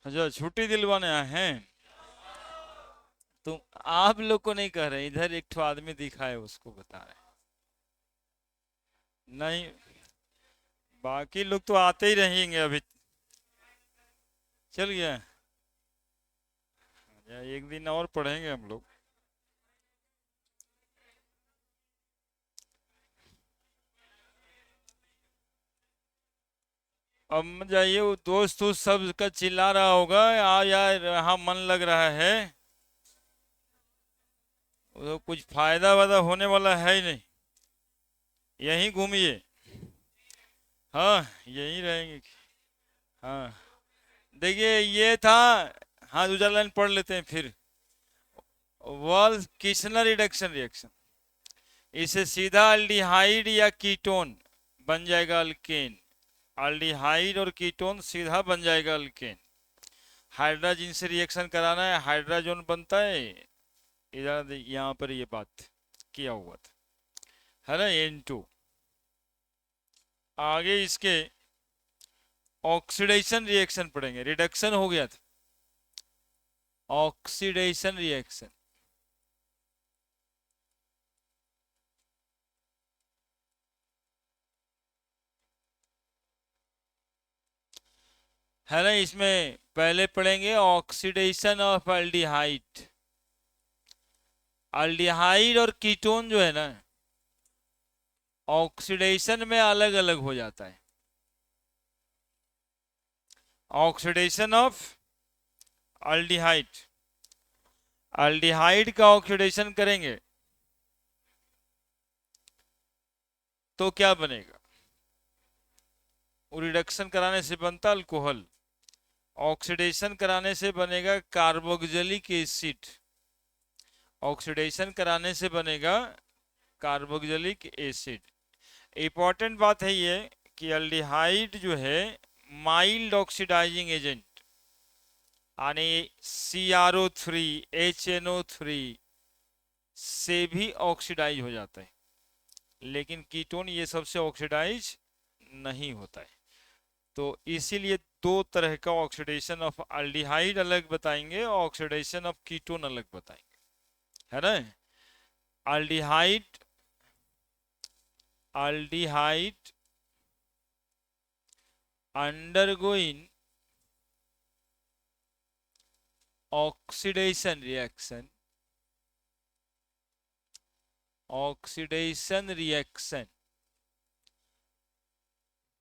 अच्छा, छुट्टी दिलवाने आए हैं। तुम आप लोग को नहीं कह रहे, इधर एक ठो आदमी दिखा है उसको बता रहे। नहीं, बाकी लोग तो आते ही रहेंगे अभी। चल गया। या एक दिन और पढ़ेंगे हम लोग। अब मत जाइए, वो दोस्त तो सब का चिल्ला रहा होगा, आ यार यहाँ मन लग रहा है। वो तो कुछ फायदा वायदा होने वाला है ही नहीं। यहीं घूमिए। हाँ, यहीं रहेंगे। हाँ, देखिए ये था। हाँ, दूसरा लाइन पढ़ लेते हैं फिर। वॉल किसनर रिडक्शन रिएक्शन, इसे सीधा अल्डिहाइड या कीटोन बन जाएगा अल्केन। अल्डिहाइड और कीटोन सीधा बन जाएगा अल्केन। हाइड्रोजन से रिएक्शन कराना है, हाइड्रोजन बनता है। इधर यहाँ पर ये बात किया हुआ था, है ना, N2। आगे इसके ऑक्सीडेशन रिएक्शन पढ़ेंगे। रिडक्शन हो गया था, ऑक्सीडेशन रिएक्शन। है ना, इसमें पहले पढ़ेंगे ऑक्सीडेशन ऑफ अल्डिहाइड। अल्डिहाइड और कीटोन जो है ना, ऑक्सीडेशन में अलग अलग हो जाता है। ऑक्सीडेशन ऑफ अल्डिहाइड, अल्डिहाइड का ऑक्सीडेशन करेंगे तो क्या बनेगा? वो रिडक्शन कराने से बनता अल्कोहल, ऑक्सीडेशन कराने से बनेगा कार्बोक्सिलिक एसिड। ऑक्सीडेशन कराने से बनेगा कार्बोक्सिलिक एसिड। इंपॉर्टेंट बात है ये कि अल्डिहाइड जो है माइल्ड ऑक्सीडाइजिंग एजेंट, यानी CrO3 HNO3 से भी ऑक्सीडाइज हो जाता है, लेकिन कीटोन ये सबसे ऑक्सीडाइज नहीं होता है। तो इसीलिए दो तरह का ऑक्सीडेशन ऑफ अल्डिहाइड अलग बताएंगे, ऑक्सीडेशन ऑफ कीटोन अलग बताएंगे, है ना। Aldehyde, aldehyde undergoing oxidation reaction, oxidation reaction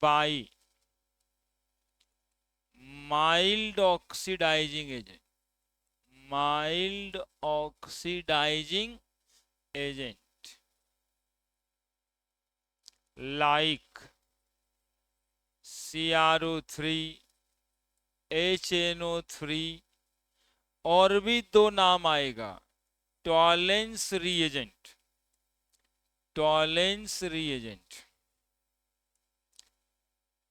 by mild oxidizing agent, mild oxidizing agent like CrO3 HNO3, और भी दो नाम आएगा, Tollens reagent, Tollens reagent,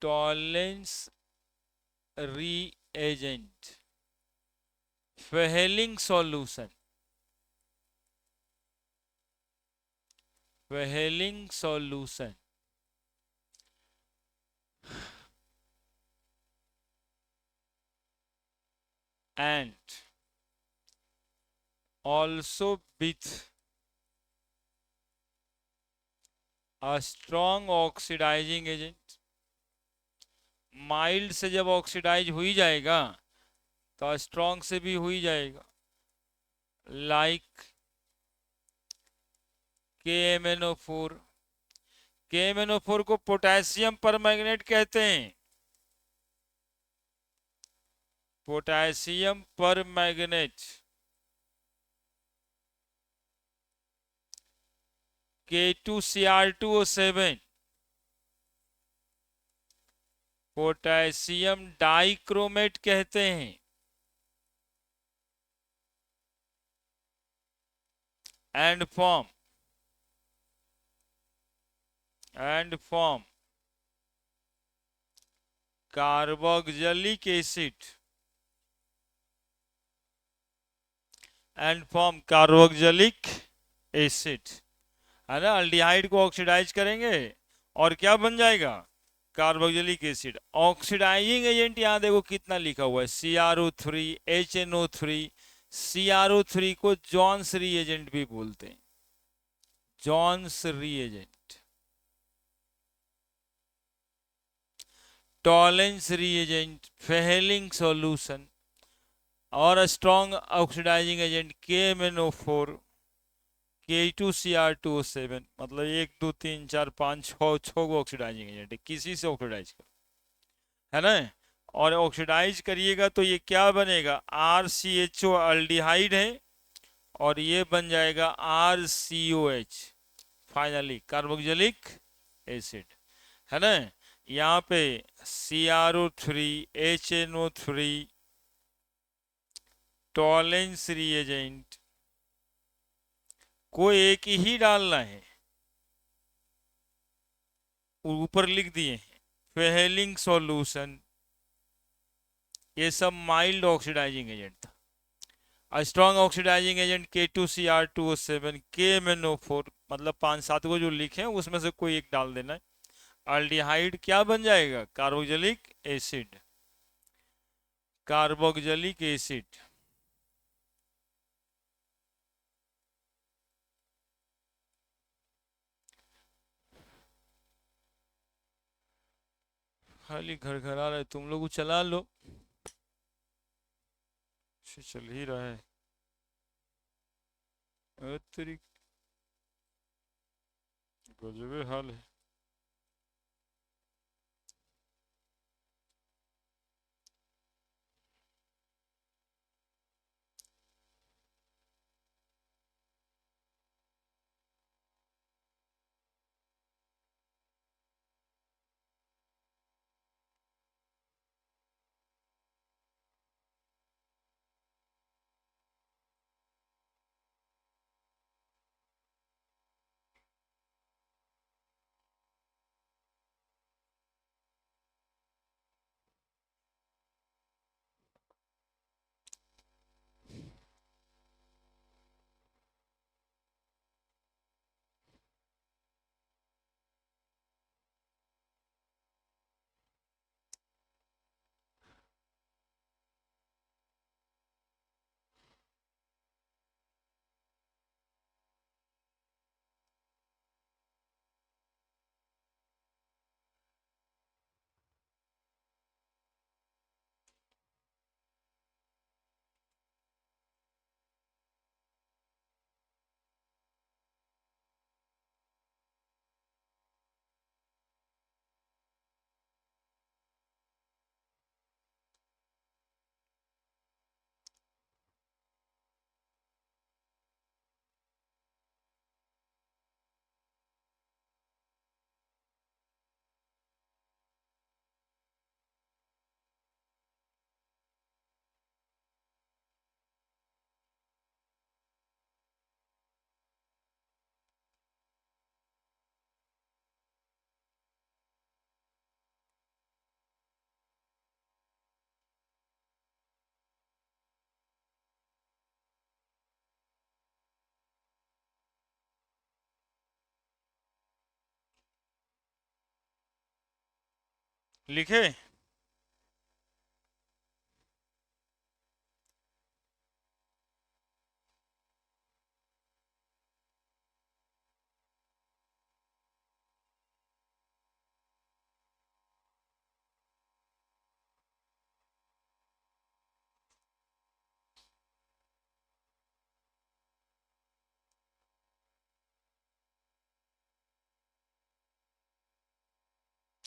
Tollens reagent, Fehling solution, Fehling solution, and also with a strong oxidizing agent। Mild से जब oxidise हो ही जाएगा तो स्ट्रॉन्ग से भी हो ही जाएगा, लाइक KMnO4। KMnO4 को पोटेशियम परमैंगनेट कहते हैं, potassium permanganate. K2Cr2O7 potassium dichromate कहते हैं। And form, and form carboxylic acid, and form carboxylic acid, है ना। अल्डिहाइड को ऑक्सीडाइज करेंगे और क्या बन जाएगा, कार्बोक्सिलिक एसिड। ऑक्सीडाइजिंग एजेंट यहाँ देखो कितना लिखा हुआ है, CrO3, HNO3। CrO3 को जॉन्स रीएजेंट भी बोलते हैं, Jones reagent. Tollens reagent, Fehling solution. और strong oxidising agent KMnO4, K2Cr2O7। मतलब 1 2 3 4 5 6 को ऑक्सीडाइजिंग एजेंट है, किसी से ऑक्सीडाइज कर, है ना। और ऑक्सीडाइज करिएगा तो ये क्या बनेगा, RCHO अल्डिहाइड है, और ये बन जाएगा RCOH, फाइनली कार्बोक्सिलिक एसिड, है ना। यहाँ पे CrO3, HNO3, टॉलेंस रिएजेंट को एक ही डालना है, ऊपर लिख दिए हैं फेहेलिंग सॉल्यूशन। ये सब माइल्ड ऑक्सीडाइजिंग एजेंट था। Strong oxidising agent K2Cr2O7, KMnO4, मतलब 5 7 को जो लिखे हैं उसमें से कोई एक डाल देना है। अल्डिहाइड क्या बन जाएगा, कार्बोक्सिलिक एसिड, कार्बोक्सिलिक एसिड। खाली घर घर आ रहा है, तुम लोग चला लो, चल ही रहा है। तेरी गजबे हाल है। लिखे,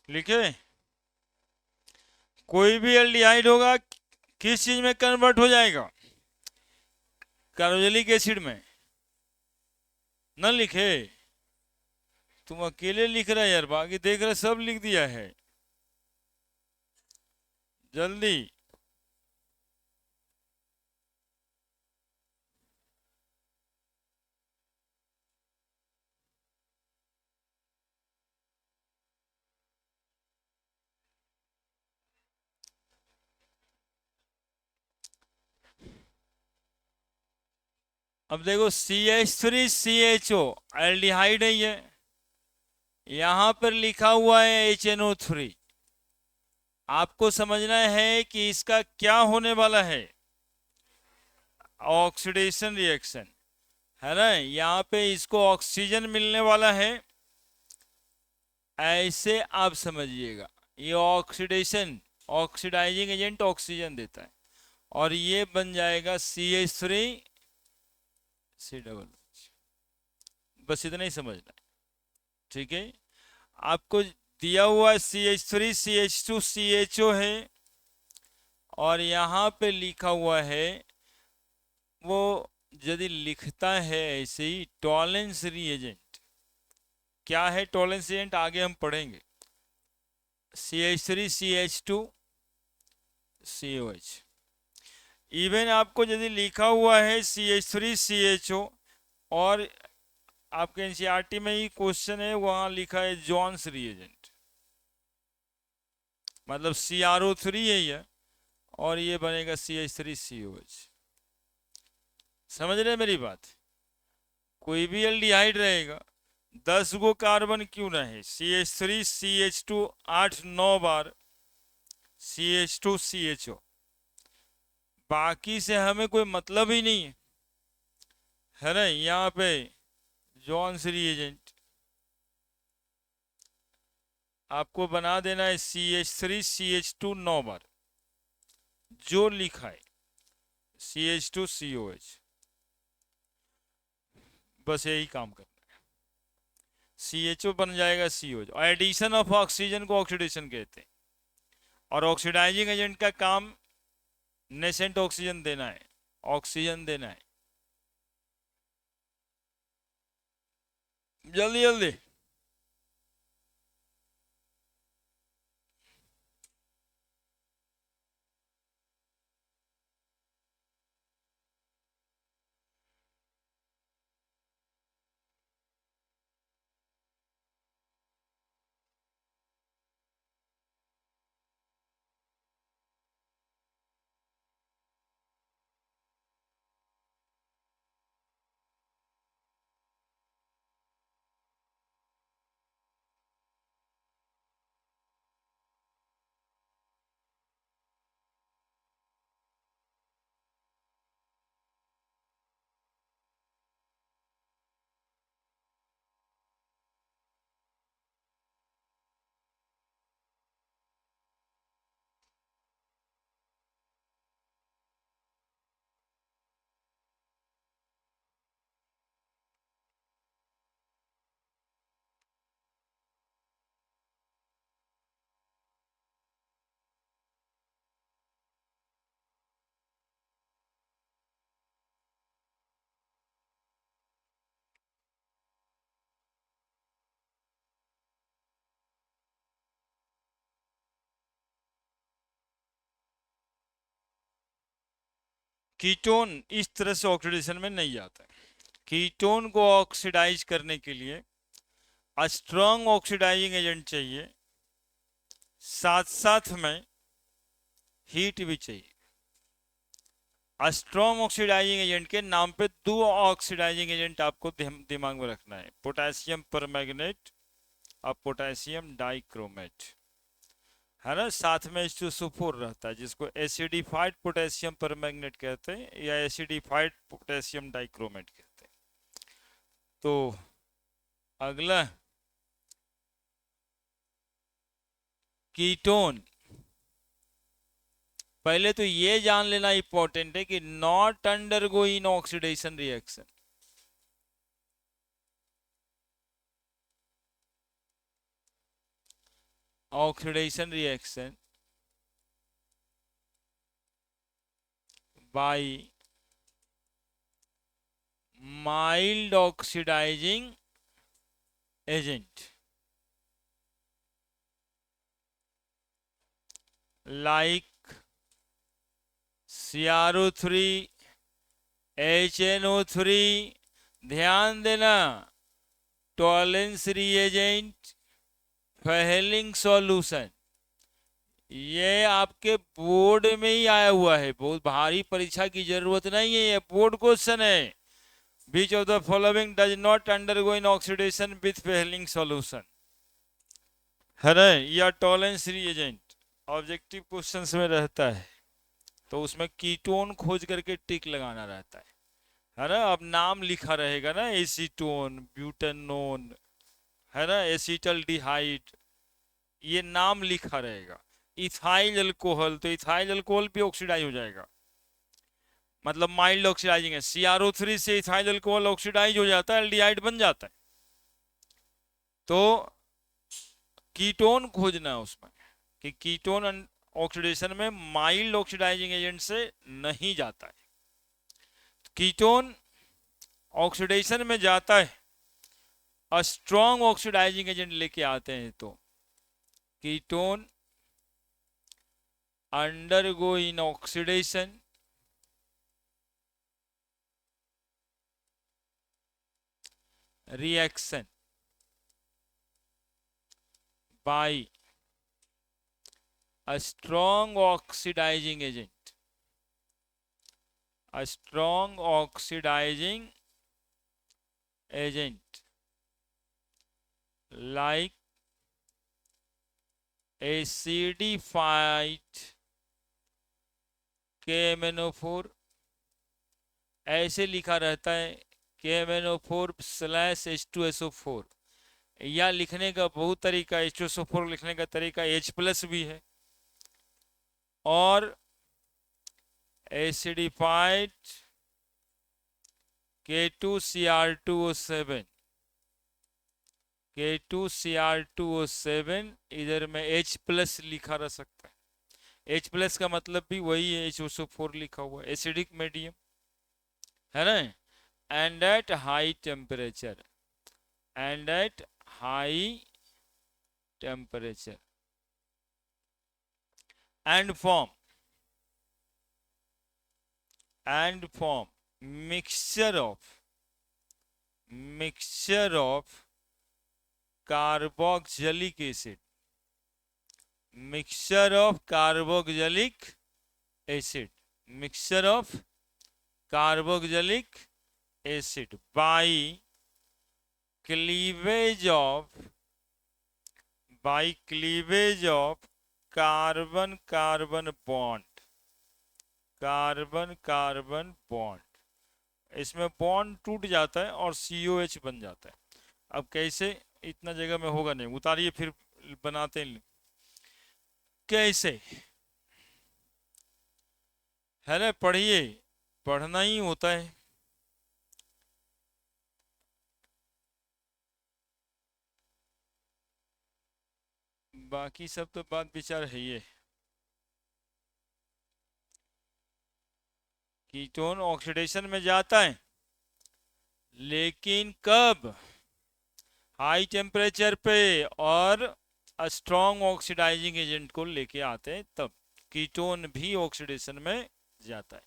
लिखे। कोई भी एल्डिहाइड होगा किस चीज में कन्वर्ट हो जाएगा, कार्बोक्सिलिक एसिड में। न लिखे, तुम अकेले लिख रहे यार, बाकी देख रहे सब लिख दिया है, जल्दी। अब देखो CH3CHO एल्डिहाइड है ये, यहां पर लिखा हुआ है HNO3। आपको समझना है कि इसका क्या होने वाला है, ऑक्सीडेशन रिएक्शन है ना। यहाँ पे इसको ऑक्सीजन मिलने वाला है, ऐसे आप समझिएगा। ये ऑक्सीडेशन, ऑक्सीडाइजिंग एजेंट ऑक्सीजन देता है, और ये बन जाएगा CH3C, बस इतना ही समझना है, ठीक है। आपको दिया हुआ CH3CH2CHO है, और यहाँ पे लिखा हुआ है, वो यदि लिखता है ऐसे ही, टॉलेंस रिएजेंट। क्या है टॉलेंस एजेंट, आगे हम पढ़ेंगे। CH3CH2COH। इवन आपको यदि लिखा हुआ है CH3CHO, और आपके एनसीईआरटी में ही क्वेश्चन है, वहां लिखा है जॉन्स रिएजेंट, मतलब CrO3 है ये, और ये बनेगा CH3COH। समझ रहे मेरी बात। कोई भी एल्डिहाइड रहेगा, 10 गो कार्बन क्यों ना है, CH3CH2 8-9 बार CH2CHO, बाकी से हमें कोई मतलब ही नहीं है ना। यहाँ पे जॉन्स रिएजेंट आपको बना देना है CH3CH2 9 बार, जो लिखा है CH2COH, बस यही काम करना है। CHO बन जाएगा COH, और एडिशन ऑफ ऑक्सीजन को ऑक्सीडेशन कहते हैं, और ऑक्सीडाइजिंग एजेंट का काम नेसेंट ऑक्सीजन देना है, ऑक्सीजन देना है। जल्दी जल्दी। कीटोन इस तरह से ऑक्सीडेशन में नहीं जाता है। कीटोन को ऑक्सीडाइज करने के लिए स्ट्रॉन्ग ऑक्सीडाइजिंग एजेंट चाहिए, साथ साथ में हीट भी चाहिए। स्ट्रॉन्ग ऑक्सीडाइजिंग एजेंट के नाम पे 2 ऑक्सीडाइजिंग एजेंट आपको दिमाग में रखना है, पोटेशियम परमैंगनेट और पोटेशियम डाइक्रोमेट, है ना। साथ में H2SO4 रहता है, जिसको एसिडिफाइड पोटेशियम परमैंगनेट कहते हैं, या एसिडिफाइड पोटेशियम डाइक्रोमेट कहते हैं। तो अगला कीटोन, पहले तो ये जान लेना इंपॉर्टेंट है कि not undergo in oxidation reaction. Oxidation reaction by mild oxidising agent like CrO3, HNO3। ध्यान देना, टॉलेंस रिएजेंट, फेहलिंग सॉल्यूशन, ये आपके बोर्ड में ही आया हुआ है, बहुत भारी परीक्षा की जरूरत नहीं है, ये बोर्ड क्वेश्चन है। Which of the following does not undergo in oxidation with Fehling solution? है ना, या टॉलेंस रिएजेंट ऑब्जेक्टिव क्वेश्चंस में रहता है, तो उसमें कीटोन खोज करके टिक लगाना रहता है ना। अब नाम लिखा रहेगा ना, एसीटोन, ब्यूटेनोन, है ना, एसिटल्डिहाइड, ये नाम लिखा रहेगा। इथाइल अल्कोहल, तो इथाइल अल्कोहल भी ऑक्सीडाइज हो जाएगा, मतलब माइल्ड ऑक्सीडाइजिंग है। CrO3 से इथाइल अल्कोहल ऑक्सीडाइज हो जाता है, एल्डिहाइड बन जाता है। तो कीटोन खोजना है उसमें कि कीटोन ऑक्सीडेशन में माइल्ड ऑक्सीडाइजिंग एजेंट से नहीं जाता है। कीटोन ऑक्सीडेशन में जाता है स्ट्रॉन्ग ऑक्सीडाइजिंग एजेंट लेके आते हैं, तो ketone undergo in oxidation reaction bye a strong oxidizing agent, a strong oxidizing agent like acidified KMnO4, ऐसे लिखा रहता है KMnO4/H2SO4, या लिखने का बहुत तरीका, H2SO4 लिखने का तरीका H+ भी है, और एसिडिफाइड K2Cr2O7, K2Cr2O7 इधर में H+ लिखा रह सकता है। H+ का मतलब भी वही है, H2SO4 लिखा हुआ है, एसिडिक मीडियम, है ना। And at high temperature, and at high temperature, and form mixture of carboxylic acid, mixture of carboxylic acid, mixture of carboxylic acid by cleavage of carbon carbon bond, इसमें bond टूट जाता है और COH बन जाता है। अब कैसे, इतना जगह में होगा नहीं, उतारिए फिर बनाते हैं कैसे, है ना। पढ़िए, पढ़ना ही होता है। बाकी सब तो बात विचार है ये। कीटोन ऑक्सीडेशन में जाता है, लेकिन कब, हाई टेम्परेचर पे, और स्ट्रॉन्ग ऑक्सीडाइजिंग एजेंट को लेके आते हैं, तब कीटोन भी ऑक्सीडेशन में जाता है।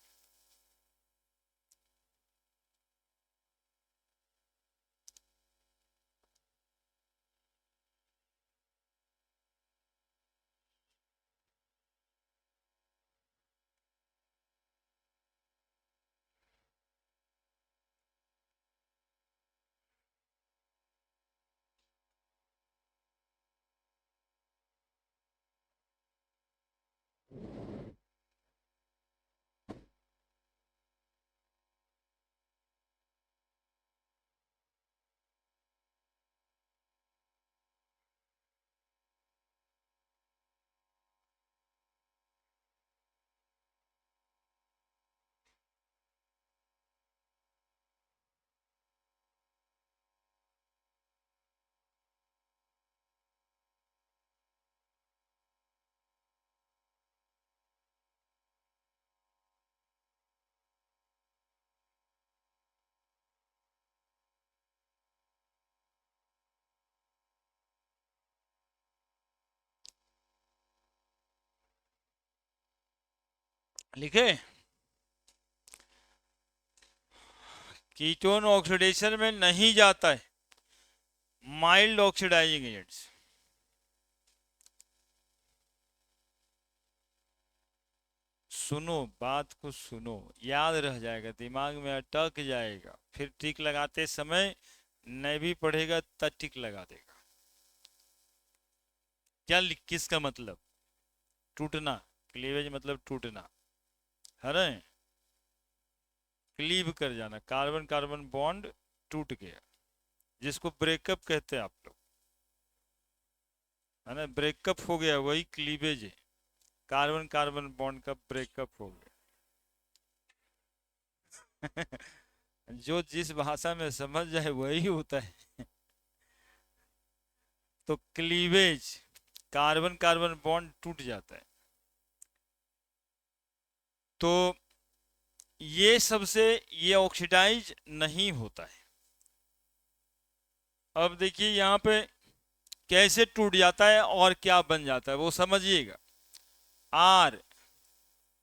लिखे, कीटोन ऑक्सीडेशन में नहीं जाता है, माइल्ड ऑक्सीडाइजिंग एजेंट्स, सुनो, बात को सुनो, याद रह जाएगा, दिमाग में अटक जाएगा, फिर टिक लगाते समय नहीं भी पढ़ेगा तब टिक लगा देगा। किसका मतलब? टूटना। क्लीवेज मतलब टूटना, है ना? क्लीव कर जाना, कार्बन कार्बन बॉन्ड टूट गया, जिसको ब्रेकअप कहते हैं आप लोग, है ना? ब्रेकअप हो गया, वही क्लीवेज है। कार्बन कार्बन बॉन्ड का ब्रेकअप हो गया। जो जिस भाषा में समझ जाए वही होता है। तो क्लीवेज, कार्बन कार्बन बॉन्ड टूट जाता है। तो ये सबसे, ये ऑक्सीडाइज नहीं होता है। अब देखिए यहाँ पे कैसे टूट जाता है और क्या बन जाता है वो समझिएगा। R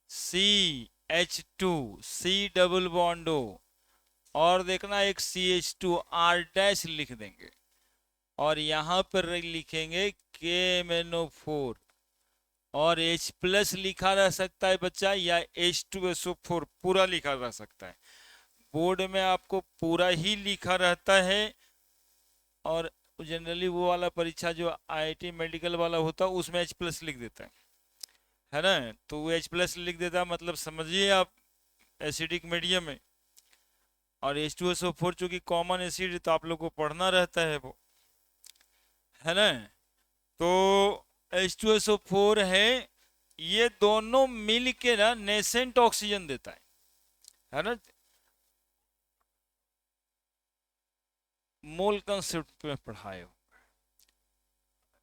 C H2 C double bond O, और देखना एक CH2 R डैश लिख देंगे, और यहां पर लिखेंगे KMnO4, और H प्लस लिखा रह सकता है बच्चा, या H2SO4 पूरा लिखा रह सकता है। बोर्ड में आपको पूरा ही लिखा रहता है, और जनरली वो वाला परीक्षा जो IIT मेडिकल वाला होता है उसमें H प्लस लिख देता है ना? तो वो H प्लस लिख देता है, मतलब समझिए आप एसिडिक मीडियम है, और H2SO4 चूंकि कॉमन एसिड है तो आप लोग को पढ़ना रहता है वो, है ना? तो H2SO4 है, ये दोनों मिल के ना नेसेंट ऑक्सीजन देता है ना? मोल कंसेप्ट में पढ़ाए हो।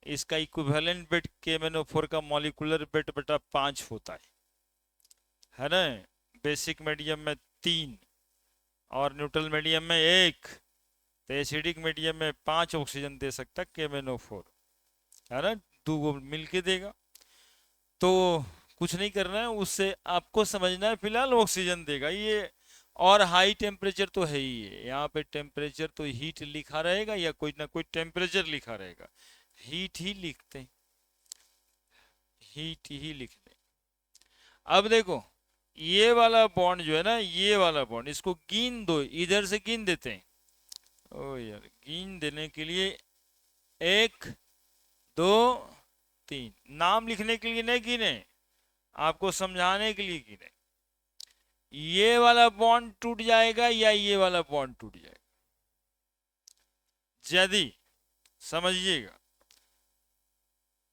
इसका इक्विवेलेंट वेट KMnO4 का मॉलिक्यूलर वेट बटा 5 होता है ना? बेसिक मीडियम में 3 और न्यूट्रल मीडियम में 1, तो एसिडिक मीडियम में 5 ऑक्सीजन दे सकता है KMnO4, है ना? 2 मिल के देगा। तो कुछ नहीं करना है उससे, आपको समझना है फिलहाल ऑक्सीजन देगा ये। और हाई टेम्परेचर तो है ही है, यहाँ पे टेम्परेचर तो हीट लिखा रहेगा या कोई ना कोई टेम्परेचर लिखा रहेगा, हीट ही लिखते हैं, हीट ही लिखते हैं। अब देखो ये वाला बॉन्ड जो है ना, ये वाला बॉन्ड, इसको गिन दो, इधर से गिन देते हैं। ओ यार, गिन देने के लिए 1 2 3, नाम लिखने के लिए नहीं गिने, आपको समझाने के लिए गिने। ये वाला बॉन्ड टूट जाएगा या ये वाला बॉन्ड टूट जाएगा? यदि समझिएगा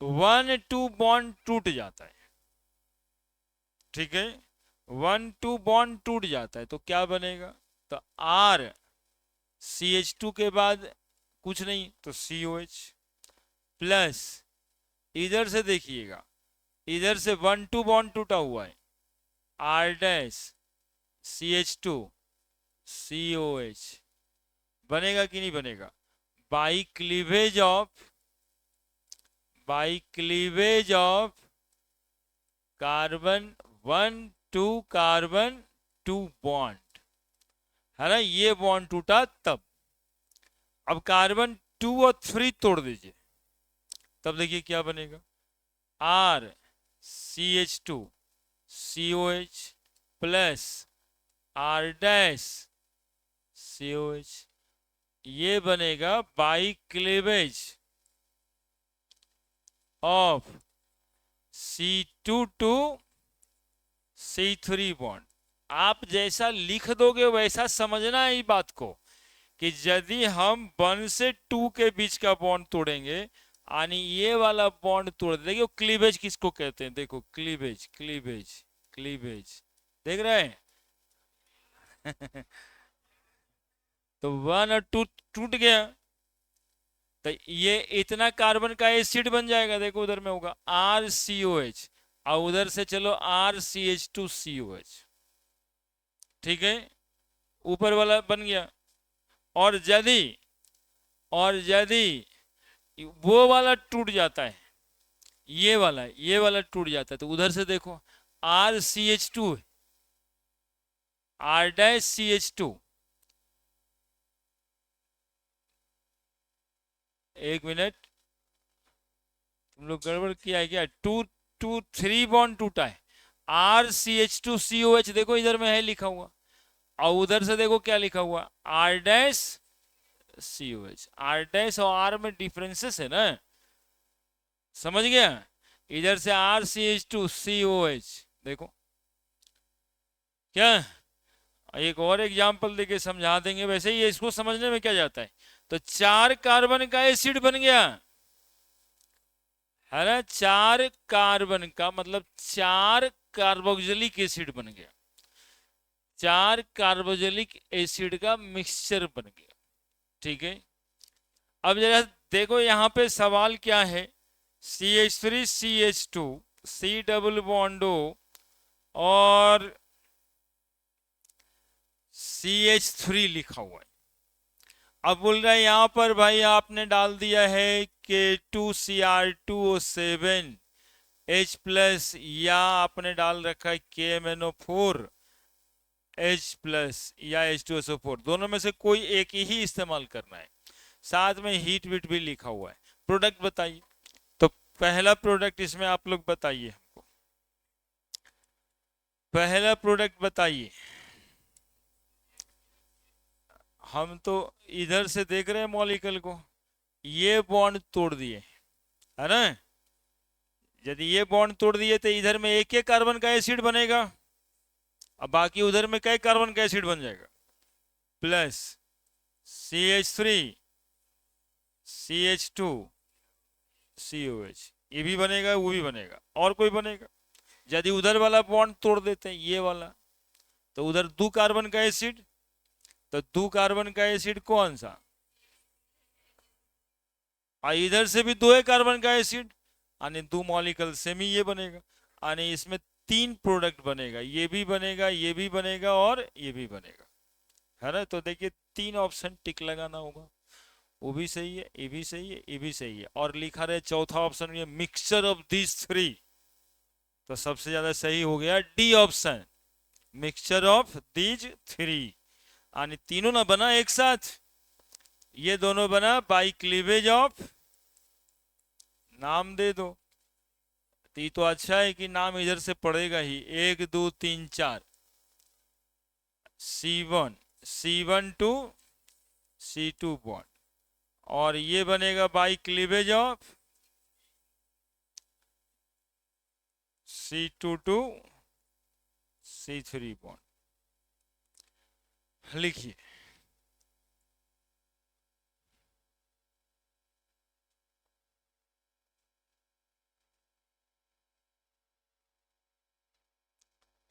1 2 बॉन्ड टूट जाता है, ठीक है, 1 2 बॉन्ड टूट जाता है तो क्या बनेगा? तो R CH2 के बाद कुछ नहीं तो COH प्लस, इधर से देखिएगा, इधर से 1 2 बॉन्ड टूटा हुआ है, R डैश CH2 COH बनेगा कि नहीं बनेगा? By cleavage of carbon 1 2 carbon 2 bond, है ना? ये बॉन्ड टूटा तब। अब कार्बन 2 और 3 तोड़ दीजिए, तब देखिए क्या बनेगा? R CH2 COH plus R dash COH, ये बनेगा by cleavage of C2 to C3 bond. आप जैसा लिख दोगे वैसा समझना है इस बात को, कि यदि हम 1 से 2 के बीच का बॉन्ड तोड़ेंगे, यानी ये वाला बॉन्ड तोड़ देंगे, क्लीवेज किसको कहते हैं? देखो क्लीवेज क्लीवेज क्लीवेज, देख रहे हैं? तो 1 और 2 टूट गया, तो ये इतना कार्बन का एसिड बन जाएगा, देखो उधर में होगा RCOH, और उधर से चलो RCH2COH, ठीक है, ऊपर वाला बन गया। और यदि वो वाला टूट जाता है, ये वाला टूट जाता है, तो उधर से देखो RCH2 R डैश CH2, एक मिनट, तुम लोग गड़बड़ किया है क्या? 2 2 3 बॉन्ड टूटा है, RCH2COH देखो इधर में है लिखा हुआ, और उधर से देखो क्या लिखा हुआ, R-COH। R डैश और R में डिफरेंसेस है ना, समझ गया। इधर से RCH2COH देखो क्या। एक और एग्जांपल देके समझा देंगे, वैसे ही इसको समझने में क्या जाता है। तो 4 कार्बन का एसिड बन गया है ना, 4 कार्बन का मतलब 4 कार्बोक्सिलिक एसिड बन गया, 4 कार्बोक्सिलिक एसिड का मिक्सचर बन गया। ठीक है, अब जरा देखो यहाँ पे सवाल क्या है, CH3CH2 C double bond O और CH3 लिखा हुआ है। अब बोल रहा है यहां पर भाई आपने डाल दिया है कि 2Cr2O7 H प्लस, या आपने डाल रखा है KMnO4 H प्लस या H2SO4, दोनों में से कोई एक ही इस्तेमाल करना है। साथ में हीट वीट भी लिखा हुआ है। प्रोडक्ट बताइए, तो पहला प्रोडक्ट इसमें आप लोग बताइए हमको, पहला प्रोडक्ट बताइए। हम तो इधर से देख रहे हैं मॉलिक्यूल को, ये बॉन्ड तोड़ दिए है ना, यदि ये बॉन्ड तोड़ दिए तो इधर में एक एक कार्बन का एसिड बनेगा, अब बाकी उधर में कई कार्बन का एसिड बन जाएगा, प्लस CH3 CH2 COH, ये भी बनेगा वो भी बनेगा, और कोई बनेगा। यदि उधर वाला बॉन्ड तोड़ देते हैं ये वाला, तो उधर 2 कार्बन का एसिड, तो 2 कार्बन का एसिड कौन सा, और इधर से भी 2 कार्बन का एसिड, यानी 2 मॉलिक्यूल सेम ही ये बनेगा, यानी इसमें 3 प्रोडक्ट बनेगा, ये भी बनेगा ये भी बनेगा और ये भी बनेगा, है ना। तो देखिए 3 ऑप्शन टिक लगाना होगा, वो भी सही है, ये भी सही है, ये भी सही है, और लिखा रहे चौथा ऑप्शन में मिक्सचर ऑफ दीज 3, तो सबसे ज्यादा सही हो गया D option, mixture of these 3, यानी तीनों ना बना एक साथ, ये दोनों बना बाई क्लीवेज ऑफ, नाम दे दो। तो ये तो अच्छा है कि नाम इधर से पड़ेगा ही, 1 2 3 4, C1 C1 to C2 bond, और ये बनेगा by cleavage of C2 to C3 bond. लिखिए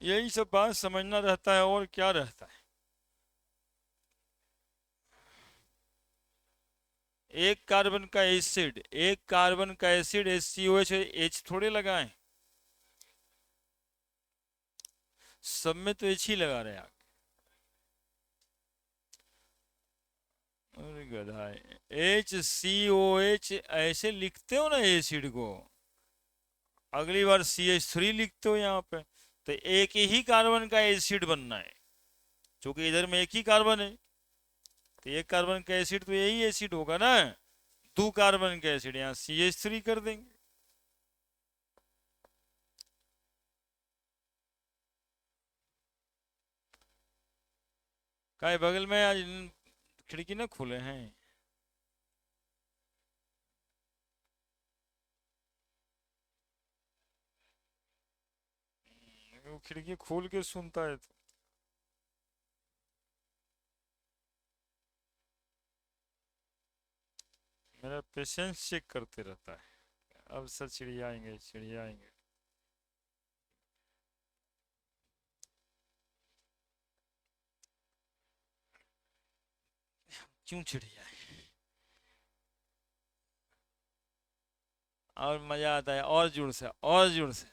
यही सब बात समझना रहता है, और क्या रहता है। एक कार्बन का एसिड, एक कार्बन का एसिड HCOH H थोड़े लगाएं, सब में तो H ही लगा रहे हैं आप। अरे गधा है, HCOH ऐसे लिखते हो ना एसिड को, अगली बार CH3 लिखते हो यहाँ पे, तो एक ही कार्बन का एसिड बनना है, क्योंकि इधर में एक ही कार्बन है, तो एक कार्बन का एसिड तो यही एसिड होगा ना, 2 कार्बन का एसिड यहाँ CH3 कर देंगे। का बगल में आज खिड़की ना खुले हैं, वो खिड़की खोल के सुनता है तो। मेरा पेशेंस चेक करते रहता है, अब सर चिड़िया आएंगे चिड़िया आएंगे। क्यों चिड़िया है, और मजा आता है, और जोर से और जोर से।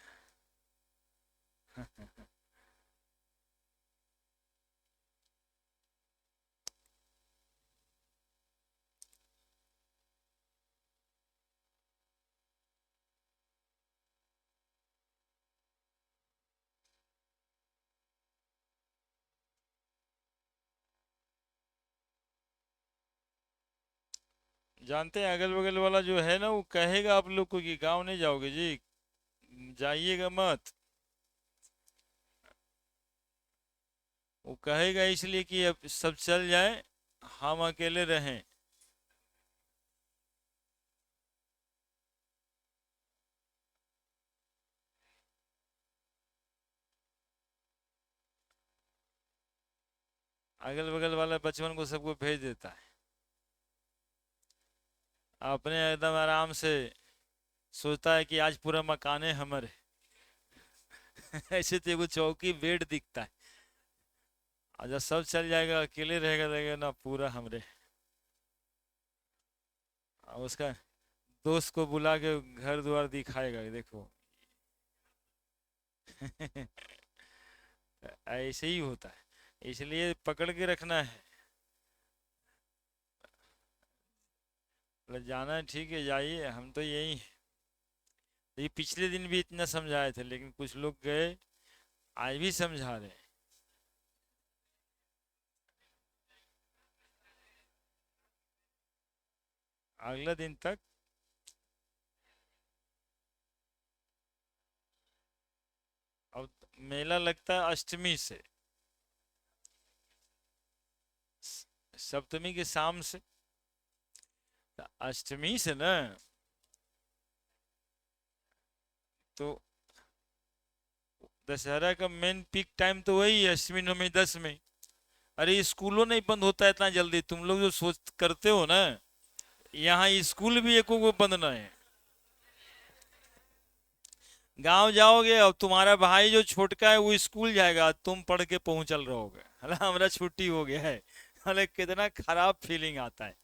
जानते हैं अगल बगल वाला जो है ना, वो कहेगा आप लोग को कि गांव नहीं जाओगे जी, जाइएगा मत। वो कहेगा इसलिए कि अब सब चल जाए, हम अकेले रहें। अगल बगल वाला बचपन को सबको भेज देता है, अपने एकदम आराम से सोचता है कि आज पूरा मकाने हमारे। ऐसे तो वो चौकी बेड दिखता है, और जब सब चल जाएगा अकेले रहेगा, रहेगा ना पूरा हमरे। और उसका दोस्त को बुला के घर द्वार दिखाएगा कि देखो। ऐसे ही होता है, इसलिए पकड़ के रखना है। मतलब जाना है ठीक है, जाइए, हम तो यही हैं। ये पिछले दिन भी इतना समझाए थे, लेकिन कुछ लोग गए, आज भी समझा रहे हैं। अगला दिन तक। अब मेला लगता है अष्टमी से, सप्तमी के शाम से। तो अष्टमी से ना, तो दशहरा का मेन पीक टाइम तो वही है, अष्टमी नवमी दसवीं। अरे स्कूलों नहीं बंद होता है इतना जल्दी, तुम लोग जो सोच करते हो ना, यहाँ स्कूल भी एको को बंद ना है। गांव जाओगे और तुम्हारा भाई जो छोटका है वो स्कूल जाएगा, तुम पढ़ के पहुंचल रहोगे, अरे हमारा छुट्टी हो गया है। अरे कितना खराब फीलिंग आता है।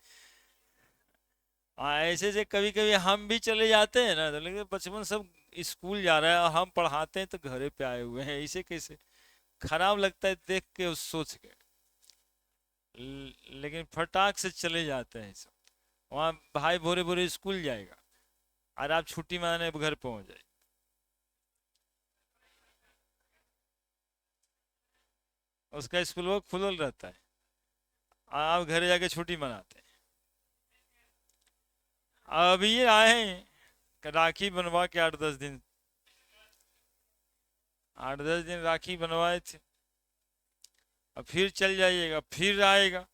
ऐसे से कभी कभी हम भी चले जाते हैं ना, तो लेकिन बचपन सब स्कूल जा रहा है और हम पढ़ाते हैं तो घरे पे आए हुए हैं, ऐसे कैसे। खराब लगता है देख के, उस सोच के। लेकिन फटाक से चले जाते हैं सब। वहाँ भाई भोरे भोरे स्कूल जाएगा और आप छुट्टी मारने घर पहुंच जाए। उसका स्कूल वो खुलल रहता है, आप घर जाके छुट्टी मनाते हैं। अभी ये आए हैं राखी बनवा के, 8-10 दिन, 8-10 दिन राखी बनवाए थे। अब फिर चल जाइएगा, फिर आएगा।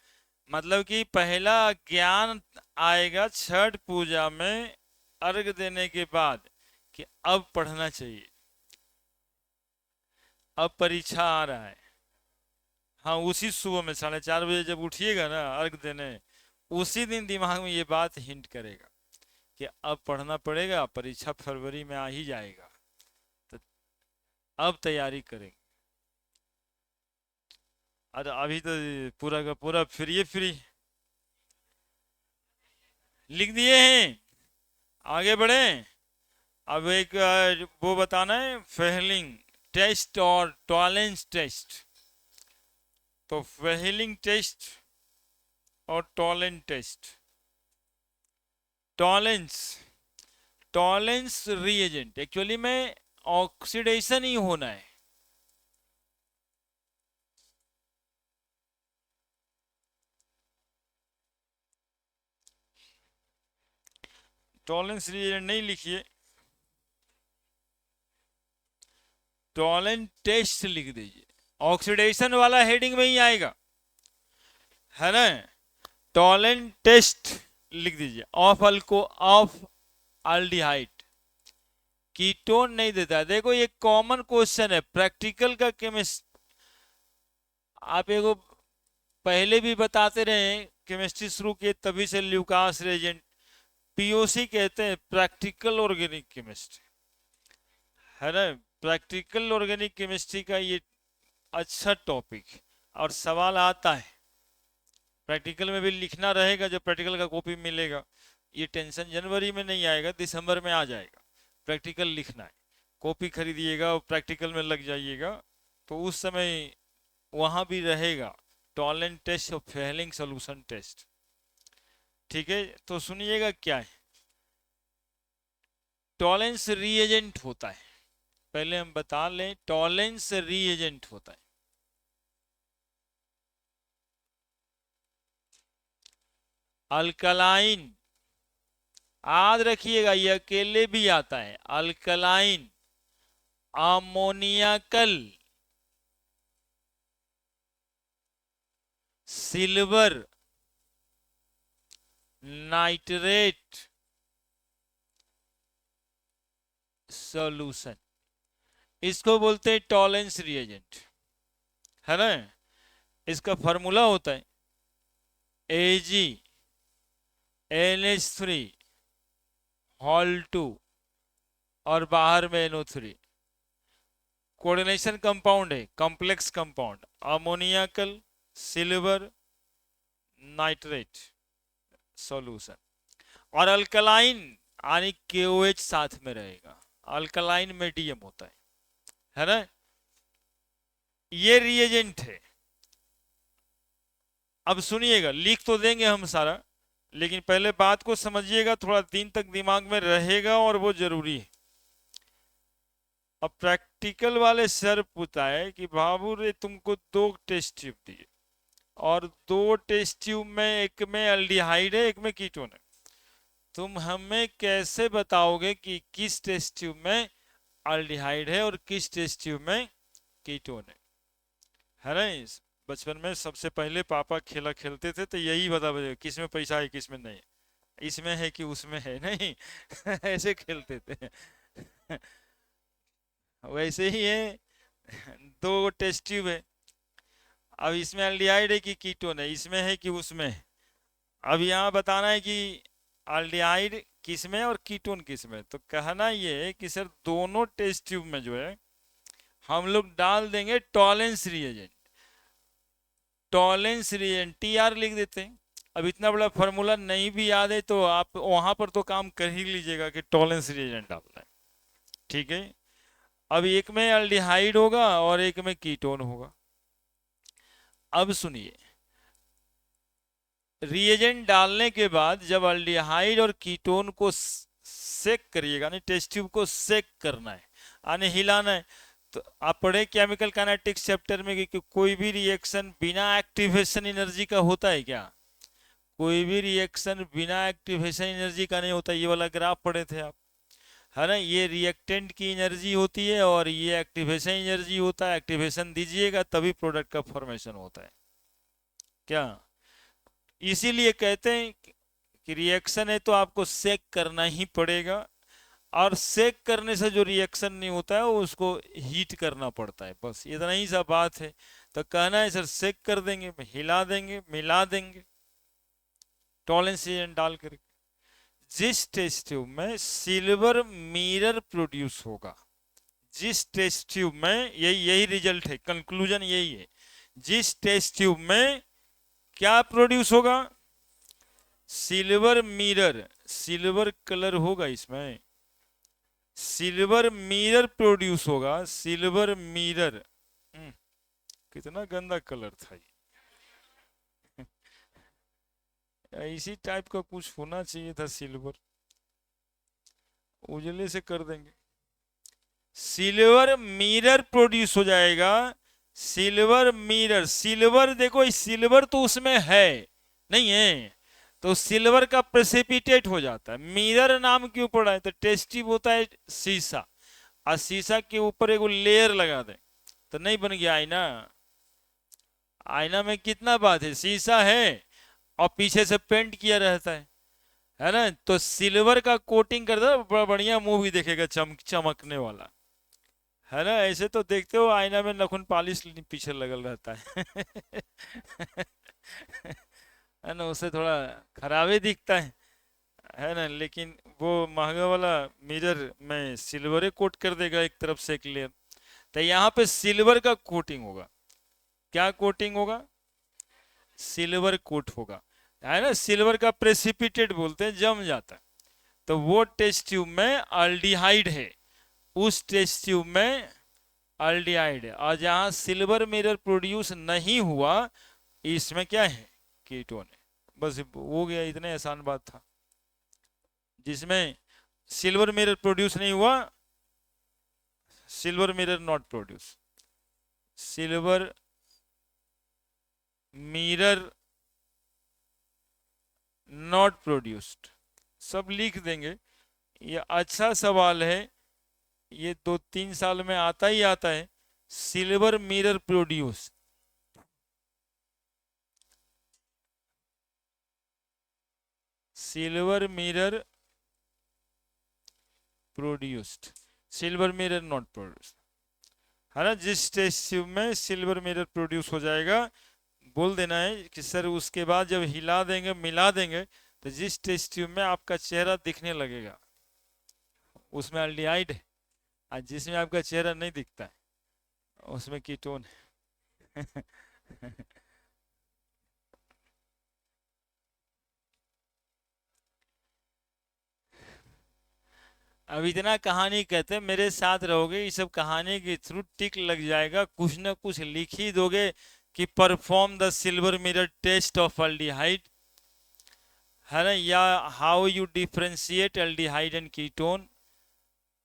मतलब कि पहला ज्ञान आएगा छठ पूजा में, अर्घ देने के बाद, कि अब पढ़ना चाहिए, अब परीक्षा आ रहा है। हाँ, उसी सुबह में 4:30 बजे जब उठिएगा ना अर्घ देने, उसी दिन दिमाग में ये बात हिंट करेगा कि अब पढ़ना पड़ेगा, परीक्षा फरवरी में आ ही जाएगा, तो अब तैयारी करेंगे। अरे अभी तो पूरा का पूरा फ्री फ्री लिख दिए हैं। आगे बढ़े। अब एक वो बताना है, फेहलिंग टेस्ट और टॉलेंस टेस्ट। तो फेहलिंग टेस्ट और Tollens test. Tollens, Tollens reagent actually में ऑक्सीडेशन ही होना है। टॉलेंस रीएजेंट नहीं लिखिए, टॉलेंट टेस्ट लिख दीजिए, ऑक्सीडेशन वाला हेडिंग में ही आएगा, है ना। टॉलेंट टेस्ट लिख दीजिए। ऑफ अल्को ऑफ अल्डिहाइड, कीटोन नहीं देता है। देखो ये कॉमन क्वेश्चन है प्रैक्टिकल का केमिस्ट। आप एगो पहले भी बताते रहे, केमिस्ट्री शुरू किए तभी से ल्यूकास रेजेंट, पीओसी कहते हैं प्रैक्टिकल ऑर्गेनिक केमिस्ट्री, है ना। प्रैक्टिकल ऑर्गेनिक केमिस्ट्री का ये अच्छा टॉपिक, और सवाल आता है प्रैक्टिकल में भी लिखना रहेगा, जब प्रैक्टिकल का कॉपी मिलेगा। ये टेंशन जनवरी में नहीं आएगा, दिसंबर में आ जाएगा। प्रैक्टिकल लिखना है, कॉपी खरीदिएगा और प्रैक्टिकल में लग जाइएगा, तो उस समय वहां भी रहेगा टॉलेंट टेस्ट और फेलिंग सोल्यूशन टेस्ट। ठीक है, तो सुनिएगा क्या है। टॉलेंस रीएजेंट होता है, पहले हम बता लें, टॉलेंस रीएजेंट होता है। अल्कलाइन, याद रखिएगा ये अकेले भी आता है, अल्कलाइन अमोनियाकल सिल्वर नाइट्रेट सॉल्यूशन, इसको बोलते हैं टॉलेंस रिएजेंट, है ना। इसका फॉर्मूला होता है AgNH3 हॉल 2 और बाहर में NO3। कोऑर्डिनेशन कंपाउंड है, complex compound, अमोनियाकल silver nitrate solution. और अल्कलाइन यानी KOH साथ में रहेगा, अल्कलाइन में DM होता है ना। ये रिएजेंट है। अब सुनिएगा, लिख तो देंगे हम सारा, लेकिन पहले बात को समझिएगा, थोड़ा दिन तक दिमाग में रहेगा और वो जरूरी है। अब प्रैक्टिकल वाले सर पूछता है कि बाबू रे तुमको 2 टेस्ट ट्यूब दिए और 2 टेस्ट ट्यूब में एक में एल्डिहाइड है एक में कीटोन है, तुम हमें कैसे बताओगे कि किस टेस्ट ट्यूब में एल्डिहाइड है और किस टेस्ट ट्यूब में कीटोन है ना। बचपन में सबसे पहले पापा खेला खेलते थे तो यही बता किस में पैसा है किस में नहीं, इसमें है कि उसमें है, नहीं ऐसे खेलते थे वैसे ही है। 2 टेस्ट ट्यूब है, अब इसमें एल्डिहाइड है कि कीटोन है, इसमें है कि उसमें है। अब यहाँ बताना है कि एल्डिहाइड किस में और कीटोन किस में, तो कहना ये है कि सर दोनों टेस्ट ट्यूब में जो है हम लोग डाल देंगे Tollens reagent, Tollens reagent TR लिख देते हैं। अब इतना बड़ा फॉर्मूला नहीं भी याद है तो आप वहां पर तो काम कर ही लीजिएगा कि टॉलेंस रिएजेंट डालना है, ठीक है। अब एक में एल्डिहाइड होगा और एक में कीटोन होगा। अब सुनिए, रिएजेंट डालने के बाद जब एल्डिहाइड और कीटोन को सेक करिएगा, नहीं टेस्ट ट्यूब को सेक करना है यानी हिलाना है, तो आप पढ़े केमिकल काइनेटिक्स चैप्टर में कि कोई भी रिएक्शन बिना एक्टिवेशन एनर्जी का होता है क्या? कोई भी रिएक्शन बिना एक्टिवेशन एनर्जी का नहीं होता। ये वाला ग्राफ पढ़े थे आप, है ना। ये रिएक्टेंट की एनर्जी होती है और ये एक्टिवेशन एनर्जी होता है। एक्टिवेशन दीजिएगा तभी प्रोडक्ट का फॉर्मेशन होता है क्या। इसीलिए कहते हैं कि रिएक्शन है तो आपको सेक करना ही पड़ेगा, और सेक करने से जो रिएक्शन नहीं होता है उसको हीट करना पड़ता है, बस इतना ही सा बात है। तो कहना है सर सेक कर देंगे, हिला देंगे, मिला देंगे टॉलेंस एजेंट डाल करके। जिस टेस्ट ट्यूब में सिल्वर मिरर प्रोड्यूस होगा, जिस टेस्ट ट्यूब में यही रिजल्ट है, कंक्लूजन यही है, जिस टेस्ट ट्यूब में क्या प्रोड्यूस होगा, सिल्वर मिरर, सिल्वर कलर होगा इसमें, सिल्वर मिरर प्रोड्यूस होगा, सिल्वर मिरर। कितना गंदा कलर था ये इसी टाइप का कुछ होना चाहिए था, सिल्वर, उजले से कर देंगे। सिल्वर मिरर प्रोड्यूस हो जाएगा, सिल्वर मिरर। सिल्वर देखो, सिल्वर तो उसमें है नहीं है, तो सिल्वर का प्रेसिपिटेट हो जाता है। मिरर नाम क्यों पड़ा है, तो टेस्ट ट्यूब होता है शीशा, और शीशा के ऊपर एक लेयर लगा दे तो नहीं बन गया आईना। आईना में कितना बात है, शीशा है और पीछे से पेंट किया रहता है ना। तो सिल्वर का कोटिंग कर दो, बड़ा बढ़िया मूवी देखेगा, चमकने वाला, है ना। ऐसे तो देखते हो आईना में नखून पॉलिश पीछे लगल रहता है ना, उससे थोड़ा खराबे दिखता है ना। लेकिन वो महंगा वाला मिरर में सिल्वरे कोट कर देगा एक तरफ से एक लेयर। तो यहाँ पे सिल्वर का कोटिंग होगा, क्या कोटिंग होगा, सिल्वर कोट होगा, है ना। सिल्वर का प्रेसिपिटेट बोलते हैं, जम जाता है। तो वो टेस्ट ट्यूब में एल्डिहाइड है, उस टेस्ट ट्यूब में एल्डिहाइड है, और जहां सिल्वर मिरर प्रोड्यूस नहीं हुआ इसमें क्या है, कीटोन है। बस हो गया, इतने आसान बात था। जिसमें सिल्वर मिरर प्रोड्यूस नहीं हुआ, silver mirror not produce, silver mirror not produced, सब लिख देंगे। ये अच्छा सवाल है, ये 2-3 साल में आता ही आता है। Silver mirror produce, silver mirror produced, silver mirror not produced, है ना। जिस टेस्ट ट्यूब में सिल्वर मिरर प्रोड्यूस हो जाएगा, बोल देना है कि सर उसके बाद जब हिला देंगे मिला देंगे तो जिस टेस्ट ट्यूब में आपका चेहरा दिखने लगेगा उसमें अल्डिहाइड है, और जिसमें आपका चेहरा नहीं दिखता है उसमें कीटोन है। अब इतना कहानी कहते हैं, मेरे साथ रहोगे ये सब कहानी के थ्रू टिक लग जाएगा, कुछ ना कुछ लिख ही दोगे कि perform the silver mirror test of aldehyde, है ना, या how you differentiate aldehyde and ketone,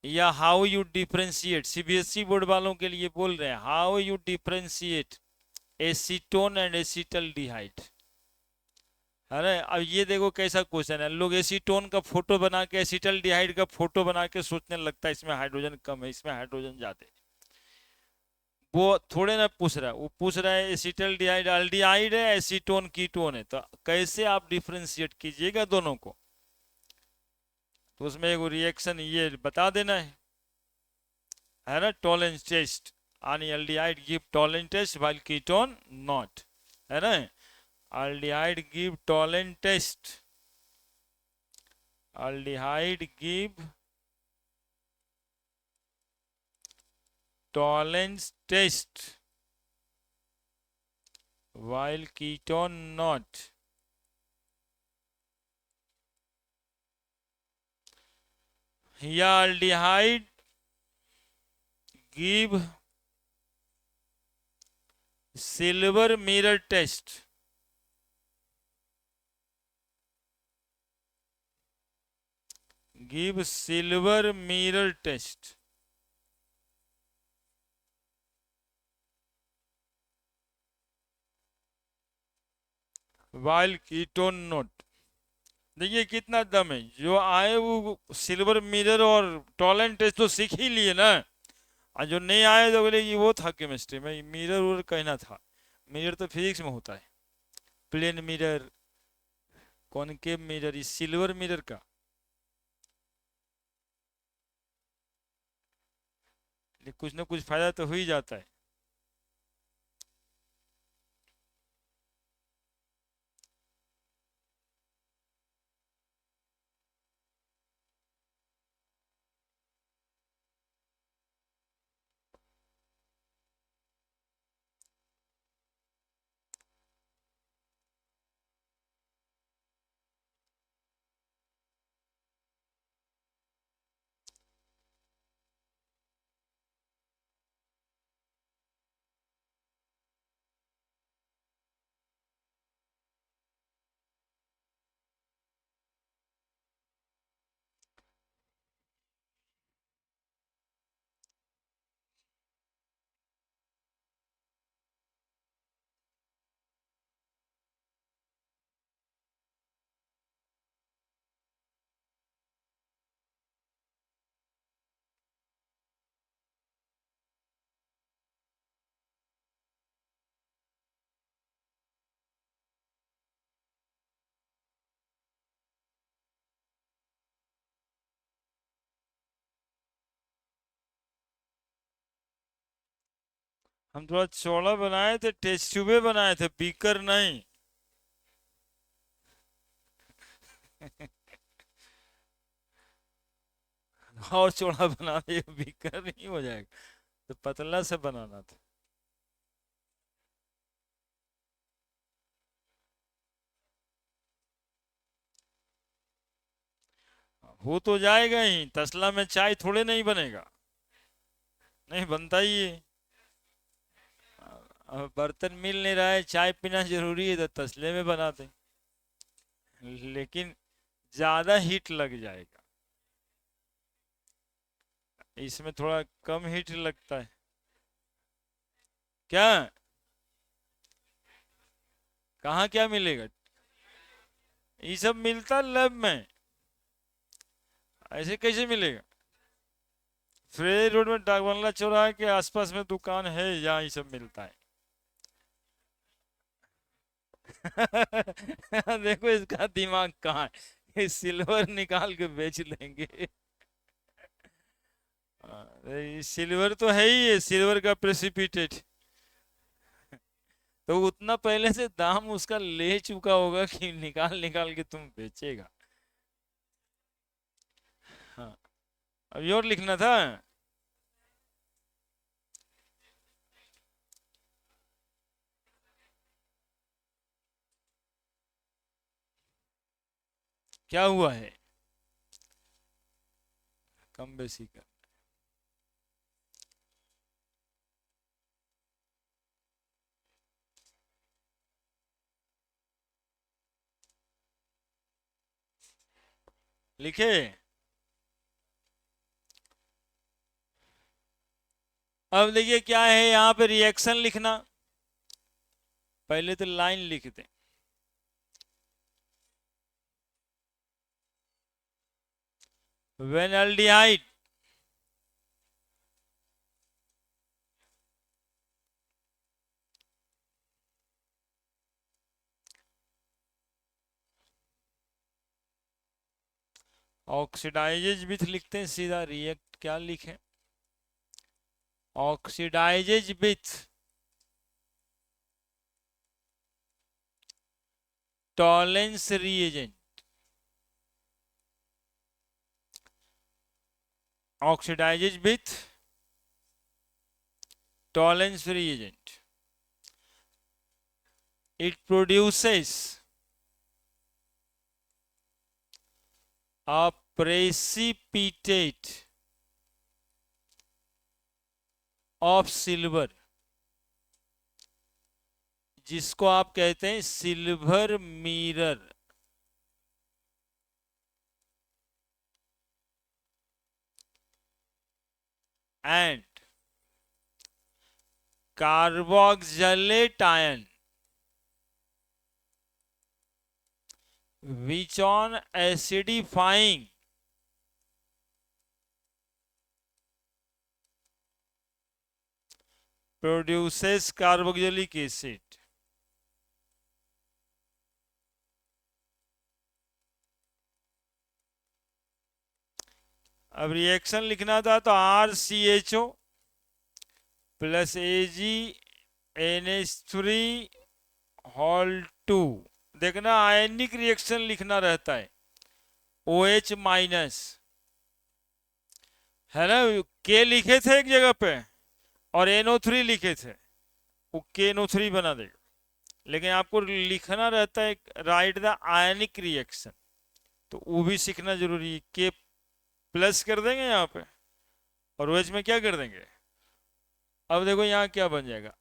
या how you differentiate, CBSE board वालों के लिए बोल रहे हैं, how you differentiate acetone and acetaldehyde, है ना। अब ये देखो कैसा क्वेश्चन है, लोग एसीटोन का फोटो बना के एसिटल्डिहाइड का फोटो बना के सोचने लगता है इसमें हाइड्रोजन कम है, इसमें हाइड्रोजन ज्यादा है। वो थोड़े ना पूछ रहा है, वो पूछ रहा है एसिटल्डिहाइड अल्डिहाइड है, एसीटोन कीटोन है, तो कैसे आप डिफ्रेंशिएट कीजिएगा दोनों को, तो उसमें एक रिएक्शन ये बता देना है ना, Tollens test on aldehyde give tolerant test while ketone not, है ना। aldehyde give tolerant test, aldehyde give tolerance test while ketone not, या aldehyde give silver mirror test, give silver mirror test while ketone not। देखिए कितना दम है, जो आए वो सिल्वर मिरर और टॉलेंट टेस्ट तो सीख ही लिए ना, और जो नहीं आए तो बोले कि वो था केमिस्ट्री में, मिरर उरर कहना था, मिरर तो फिजिक्स में होता है, प्लेन मिरर, कॉनकेव मिरर, इस सिल्वर मिरर का। कुछ ना कुछ फायदा तो हो ही जाता है। हम थोड़ा चौड़ा बनाए थे, टेस्ट ट्यूबे बनाए थे, बीकर नहीं। और चौड़ा बना दे बीकर नहीं हो जाएगा, तो पतला से बनाना था। हो तो जाएगा ही, तसला में चाय थोड़े नहीं बनेगा, नहीं बनता ही है। अब बर्तन मिल नहीं रहा है, चाय पीना जरूरी है तो तसले में बनाते, लेकिन ज्यादा हीट लग जाएगा, इसमें थोड़ा कम हीट लगता है। क्या, कहाँ क्या मिलेगा, ये सब मिलता लैब में, ऐसे कैसे मिलेगा। फ्रेज रोड में डाकबंगला चौराहे के आसपास में दुकान है जहाँ ये सब मिलता है। देखो इसका दिमाग कहाँ है, सिल्वर निकाल के बेच देंगे। सिल्वर तो है ही है, सिल्वर का प्रेसिपिटेट। तो उतना पहले से दाम उसका ले चुका होगा कि निकाल निकाल के तुम बेचेगा। हाँ, अभी और लिखना था। क्या हुआ है? कम बेसी का। लिखे। अब देखिए क्या है यहाँ पे, रिएक्शन लिखना। पहले तो लाइन लिख दें। वेनल्डिहाइड ऑक्सीडाइजेज विथ लिखते हैं सीधा, रिएक्ट क्या लिखें? Oxidises with Tollens reagent. Oxidises with Tollens reagent, it produces a precipitate of silver, जिसको आप कहते हैं silver mirror. And carboxylate ion which on acidifying produces carboxylic acid। अब रिएक्शन लिखना था तो RCHO प्लस AgNH3 होल 2। देखना आयनिक रिएक्शन लिखना रहता है, OH माइनस है ना, K लिखे थे एक जगह पे और NO3 लिखे थे, वो KNO3 बना देगा। लेकिन आपको लिखना रहता है राइट द आयनिक रिएक्शन, तो वो भी सीखना जरूरी है। K प्लस कर देंगे यहाँ पे और OH में क्या कर देंगे। अब देखो यहाँ क्या बन जाएगा,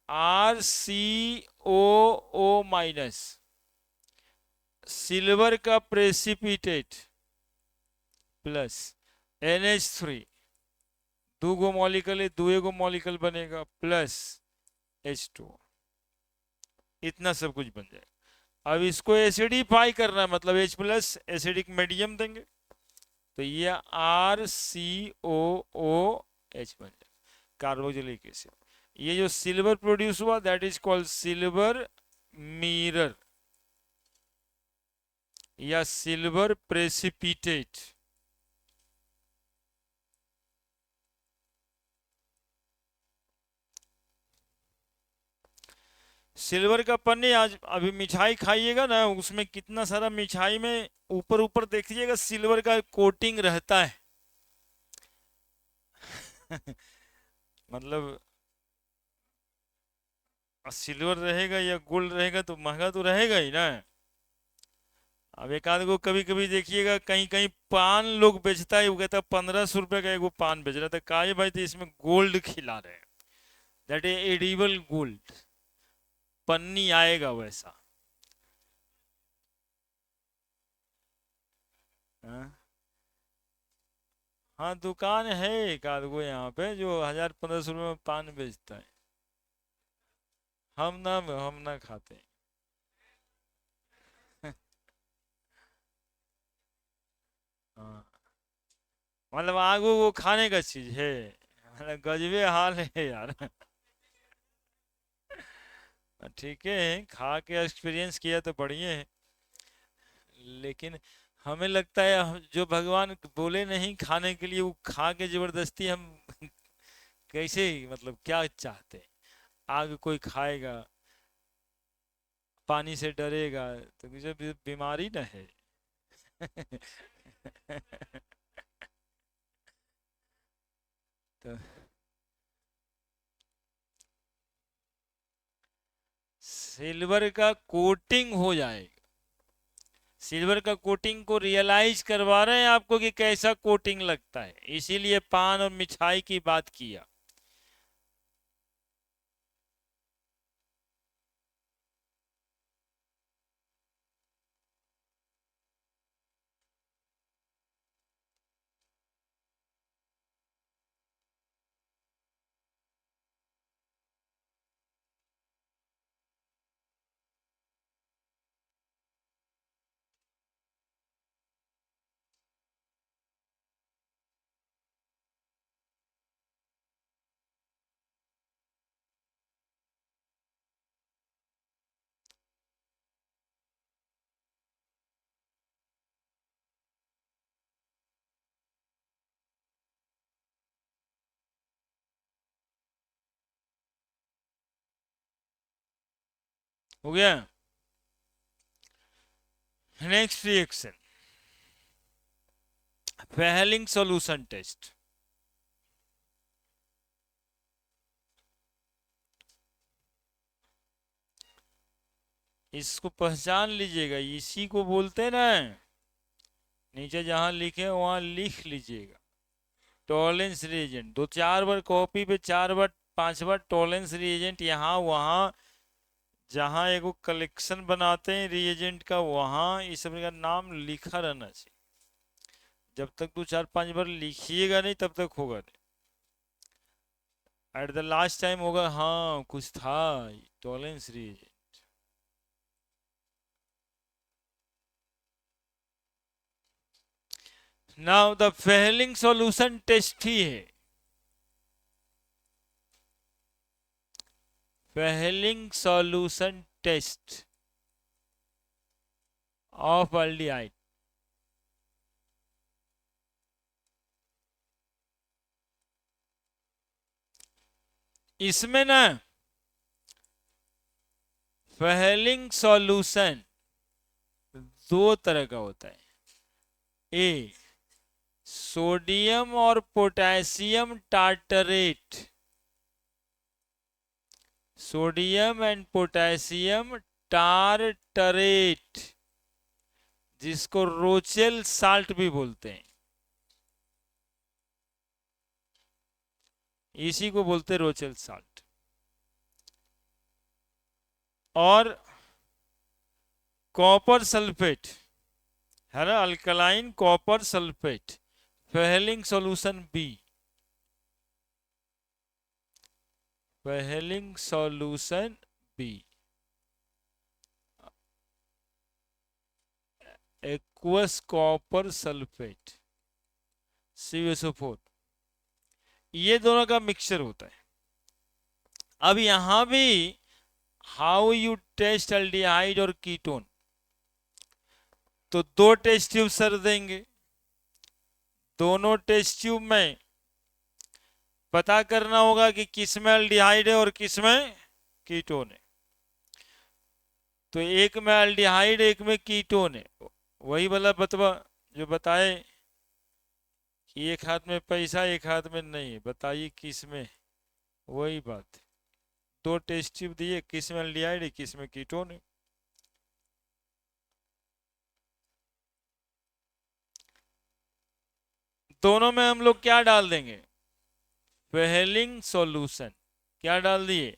RCOO माइनस, सिल्वर का प्रेसिपिटेट प्लस NH3, दो गो मॉलिकल है, दो गो मॉलिकल बनेगा प्लस H2, इतना सब कुछ बन जाएगा। अब इसको एसिडिफाई करना है, मतलब H प्लस एसिडिक मीडियम देंगे, तो ये RCOOH बन जाएगा, कार्बोक्सिलिक एसिड। ये जो सिल्वर प्रोड्यूस हुआ that is called silver mirror या सिल्वर प्रेसिपिटेट। सिल्वर का पन्नी, आज अभी मिठाई खाइएगा ना, उसमें कितना सारा मिठाई में ऊपर ऊपर देखिएगा सिल्वर का कोटिंग रहता है। मतलब सिल्वर रहेगा या गोल्ड रहेगा तो महंगा तो रहेगा ही ना। अब एक आध को कभी कभी देखिएगा कहीं कहीं पान लोग बेचता है, वो कहता है 1500 रुपए का एगो पान बेच रहा था, कहा भाई तो इसमें गोल्ड खिला रहे हैं, दैट इज एडिबल गोल्ड, पन्नी आएगा वैसा। हाँ, हाँ दुकान है एक आध को यहाँ पे जो 1000-1500 रुपए में पान बेचता है। हम ना खाते हैं। हाँ, मतलब आगू वो खाने का चीज है, मतलब गजबे हाल है यार। ठीक है, खा के एक्सपीरियंस किया तो बढ़िया है, लेकिन हमें लगता है जो भगवान बोले नहीं खाने के लिए वो खा के जबरदस्ती हम कैसे, मतलब क्या चाहते हैं? आग कोई खाएगा, पानी से डरेगा, तो मुझे बीमारी ना है। तो सिल्वर का कोटिंग हो जाएगा। सिल्वर का कोटिंग को रियलाइज करवा रहे हैं आपको कि कैसा कोटिंग लगता है, इसीलिए पान और मिठाई की बात किया। हो गया। Next reaction, Fehling solution test. इसको पहचान लीजिएगा, इसी को बोलते हैं ना, नीचे जहां लिखे वहां लिख लीजिएगा। टॉलेंस रिएजेंट, दो चार बार कॉपी पे, चार बार पांच बार टॉलेंस रिएजेंट, यहाँ वहां जहां एगो कलेक्शन बनाते हैं रिएजेंट का, वहां इस सब का नाम लिखा रहना चाहिए। जब तक दो चार पांच बार लिखिएगा नहीं तब तक होगा नहीं। एट द लास्ट टाइम होगा, हाँ कुछ था, Tollens reagent. Now the Fehling solution test ही है। Fehling solution test of aldehyde. इसमें ना फेहलिंग सॉल्यूशन दो तरह का होता है। ए, सोडियम और potassium tartrate, sodium and potassium tartrate, जिसको रोचेल साल्ट भी बोलते हैं, इसी को बोलते हैं रोचेल साल्ट। और कॉपर सल्फेट है ना, alkaline copper sulphate, Fehling solution B. Fehling solution B, aqueous copper sulphate, CuSO4, ये दोनों का मिक्सचर होता है। अब यहां भी हाउ यू टेस्ट एल्डिहाइड और कीटोन, तो दो टेस्ट ट्यूब सर देंगे, दोनों टेस्ट ट्यूब में पता करना होगा कि किसमें एल्डिहाइड है और किसमें कीटोन है। तो एक में एल्डिहाइड एक में कीटोन है, वही वाला बतवा जो बताए कि एक हाथ में पैसा एक हाथ में नहीं है, बताइए किस में, वही बात। दो टेस्ट ट्यूब दिए, किस में एल्डिहाइड है किस में कीटोन है। दोनों में हम लोग क्या डाल देंगे, फेहलिंग सॉल्यूशन। क्या डाल दिए,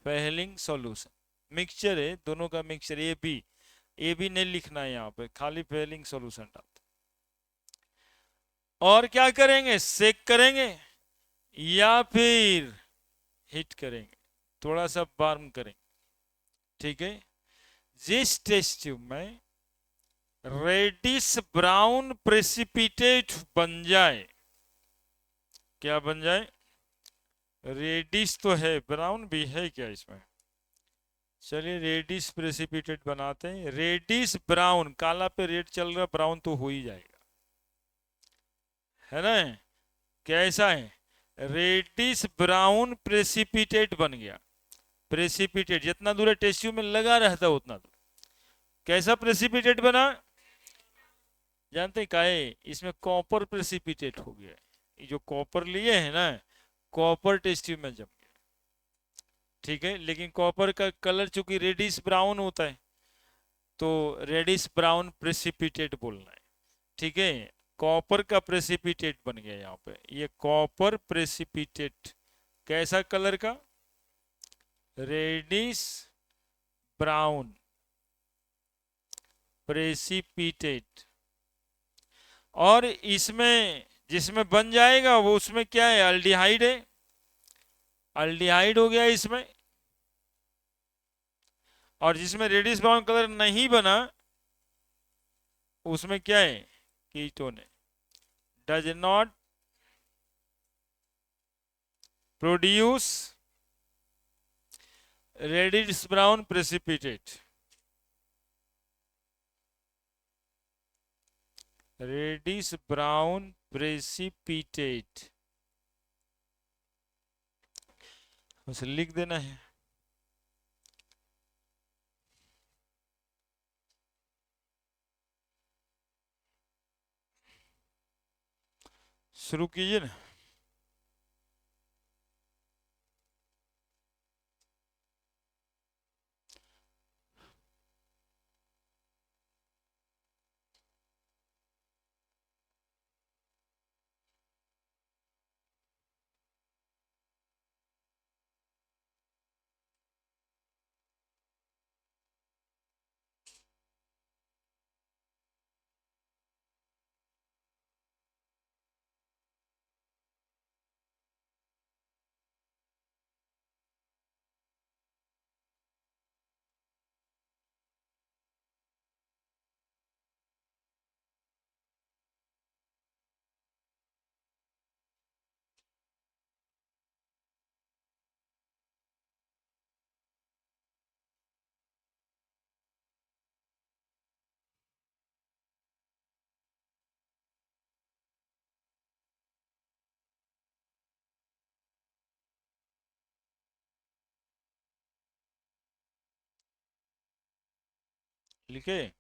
फेहलिंग सॉल्यूशन। मिक्सचर है दोनों का, mixture A B, A B नहीं लिखना है यहाँ पे, खाली फेहलिंग सॉल्यूशन डालते। और क्या करेंगे, सेक करेंगे या फिर हीट करेंगे, थोड़ा सा वार्म करेंगे। ठीक है, जिस टेस्ट ट्यूब में रेडिश ब्राउन प्रेसिपिटेट बन जाए, क्या बन जाए, रेडिश तो है, ब्राउन भी है क्या इसमें, चलिए रेडिश प्रेसिपिटेट बनाते हैं। रेडिश ब्राउन, काला पे रेड चल रहा, ब्राउन तो हो ही जाएगा, है ना। कैसा है, रेडिश ब्राउन प्रेसिपिटेट बन गया। प्रेसिपिटेट जितना दूर है टेस्ट्यू में लगा रहता है उतना दूर। कैसा प्रेसिपिटेट बना, जानते हैं काहे, इसमें कॉपर प्रेसिपिटेट हो गया। ये जो कॉपर लिए है ना, कॉपर टेस्ट्यू में जम गया, ठीक है। लेकिन कॉपर का कलर चूंकि रेडिश ब्राउन होता है, तो रेडिश ब्राउन प्रेसिपिटेट बोलना है, ठीक है। कॉपर का प्रेसिपिटेट बन गया यहाँ पे, ये कॉपर प्रेसिपिटेट। कैसा कलर का, रेडिश ब्राउन प्रेसिपिटेट। और इसमें जिसमें बन जाएगा वो उसमें क्या है, अल्डिहाइड है, अल्डिहाइड हो गया इसमें। और जिसमें रेडिश ब्राउन कलर नहीं बना उसमें क्या है, कीटोन है। Does not produce reddish brown precipitate. Reddish brown precipitate उसे लिख देना है। शुरू कीजिए ना। लिखे,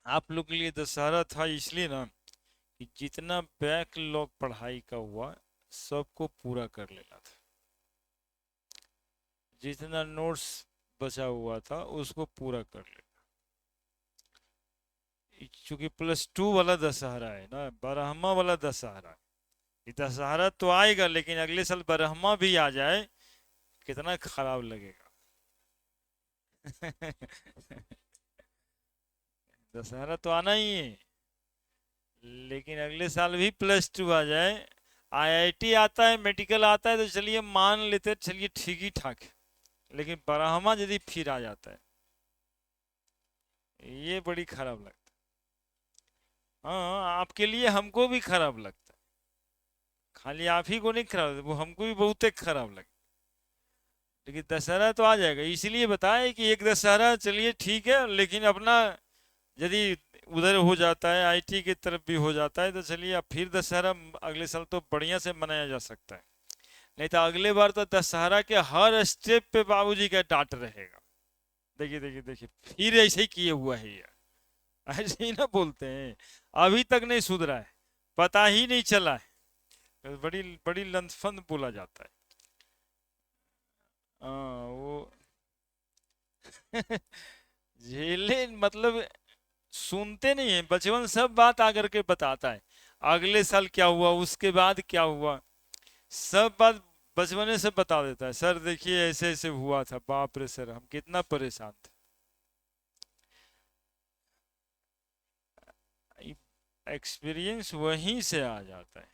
आप लोग के लिए दशहरा था इसलिए ना कि जितना बैकलॉग पढ़ाई का हुआ सबको पूरा कर लेना था। जितना नोट्स बचा हुआ था उसको पूरा कर लेना। चूंकि +2 वाला दशहरा है ना, बारहमा वाला दशहरा है। ये दशहरा तो आएगा लेकिन अगले साल बारहमा भी आ जाए कितना खराब लगेगा। दशहरा तो आना ही है, लेकिन अगले साल भी +2 आ जाए। आईआईटी आता है, मेडिकल आता है तो चलिए मान लेते, चलिए ठीक ही ठाक है। लेकिन बारहमा यदि फिर आ जाता है ये बड़ी खराब लगता है। हाँ आपके लिए, हमको भी खराब लगता है। खाली आप ही को नहीं खराब लगता, वो हमको भी बहुत खराब लगता। लेकिन दशहरा तो आ जाएगा, इसलिए बताए कि एक दशहरा चलिए ठीक है, लेकिन अपना यदि उधर हो जाता है आईटी की तरफ भी हो जाता है तो चलिए अब फिर दशहरा अगले साल तो बढ़िया से मनाया जा सकता है। नहीं तो अगले बार तो दशहरा के हर स्टेप पे बाबूजी का डांट रहेगा। देखिए देखिए देखिए, फिर ऐसे ही किए हुआ है ये। ऐसे ही ना बोलते हैं। अभी तक नहीं सुधरा है, पता ही नहीं चला है, बड़ी बड़ी लंथफंद बोला जाता है। वो झेले मतलब सुनते नहीं है, बचपन सब बात आकर के बताता है। अगले साल क्या हुआ, उसके बाद क्या हुआ, सब बात बचपने से बता देता है। सर देखिए ऐसे ऐसे हुआ था, बाप रे सर हम कितना परेशान थे। एक्सपीरियंस वहीं से आ जाता है।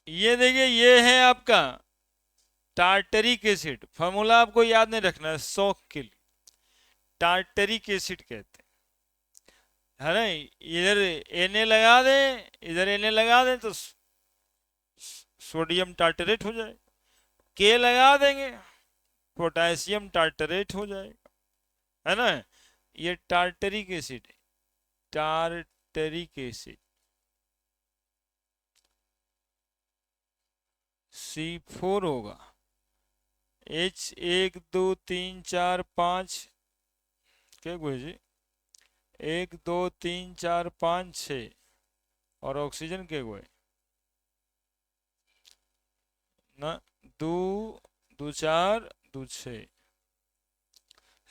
ये देखिए, ये है आपका टार्टरिक एसिड। फॉर्मूला आपको याद नहीं रखना है, शौक के लिए। टार्टरिक एसिड कहते हैं, है ना। इधर Na लगा दें, इधर Na लगा दें तो सोडियम टार्टरेट हो जाए। के लगा देंगे, पोटेशियम टार्टरेट हो जाएगा, है ना। ये टार्टरिक एसिड है, टार्टरिक एसिड। C4 होगा। H 1 2 3 4 5, क्या हुआ जी? 1 2 3 4 5 6। और ऑक्सीजन के हुए ना, दो, दो चार, दो छः,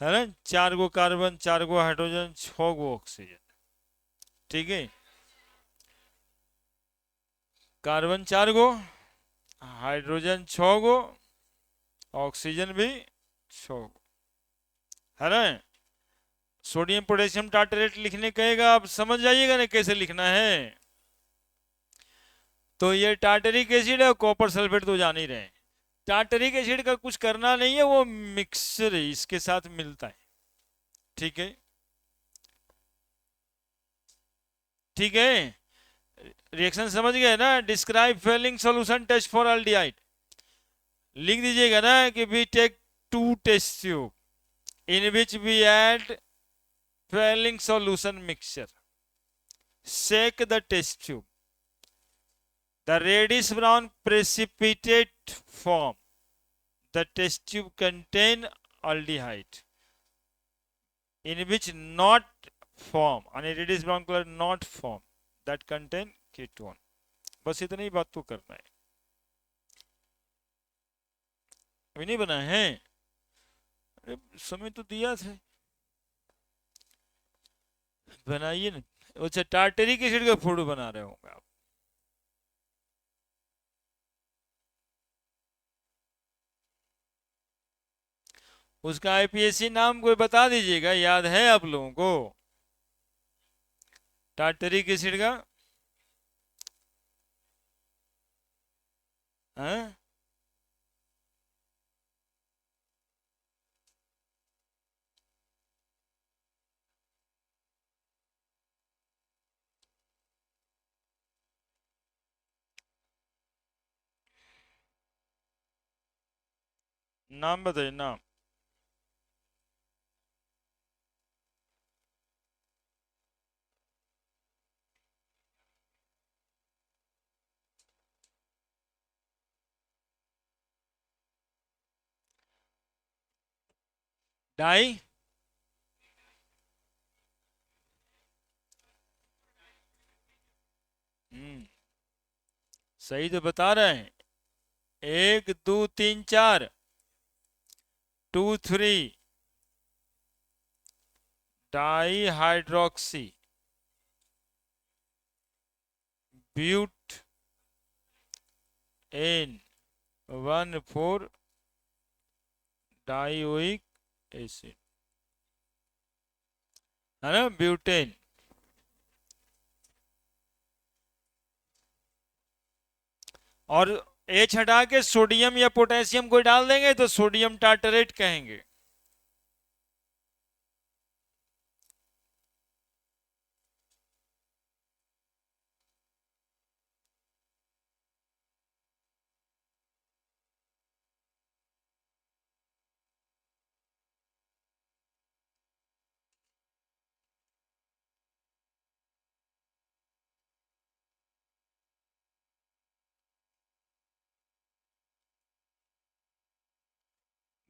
है ना। 4 गो कार्बन, 4 गो हाइड्रोजन, 6 गो ऑक्सीजन। ठीक है, कार्बन 4 गो, हाइड्रोजन 6 गो, ऑक्सीजन भी 6 गो, है ना। सोडियम पोटेशियम टार्टरेट लिखने कहेगा, आप समझ जाइएगा ना कैसे लिखना है। तो ये टार्टरिक एसिड है और कॉपर सल्फेट तो जान ही रहे हैं। टार्टरिक एसिड का कुछ करना नहीं है, वो मिक्सर है, इसके साथ मिलता है। ठीक है, ठीक है। रिएक्शन समझ गए ना। Describe Fehling solution test for aldehyde. लिख दीजिएगा ना कि we take 2 test tube in which we add Fehling solution mixture, shake the test tube, the reddish brown precipitate form, the test tube contain aldehyde in which not form, and reddish brown color not form that contain ketone। बस इतनी ही बात तो करना है, अभी नहीं बना है। अरे समय तो दिया था, बनाइए ना। अच्छा, टार्टरिक एसिड का फोटो बना रहे होंगे आप। उसका आईपीएससी नाम कोई बता दीजिएगा, याद है आप लोगों को? टार्टरिक एसिड का है? नाम बताइए, नाम। डाई, हम्म, सही तो बता रहे हैं। 1 2 3 4, 2 3 di hydroxy butane 1 4 dioic acid, है ना, ब्यूटेन। और एच हटा के सोडियम या पोटेशियम को डाल देंगे तो सोडियम टार्टरेट कहेंगे।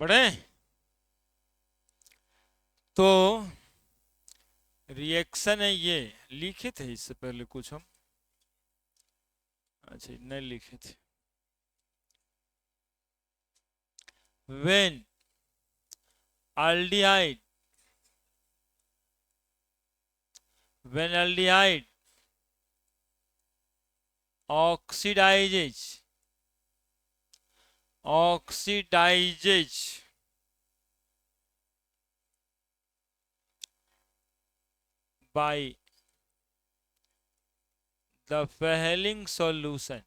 बढ़े। तो रिएक्शन है ये, लिखे थे इससे पहले कुछ हम, अच्छा नहीं लिखे थे। When aldehyde when aldehyde oxidizes oxidizes by the Fehling solution,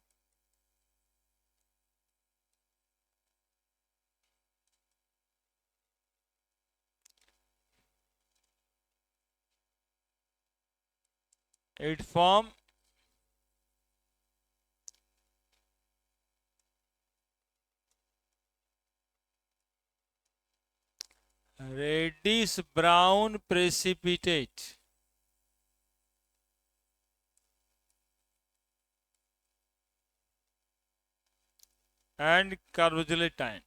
it form reddish brown precipitate and carboxylatine.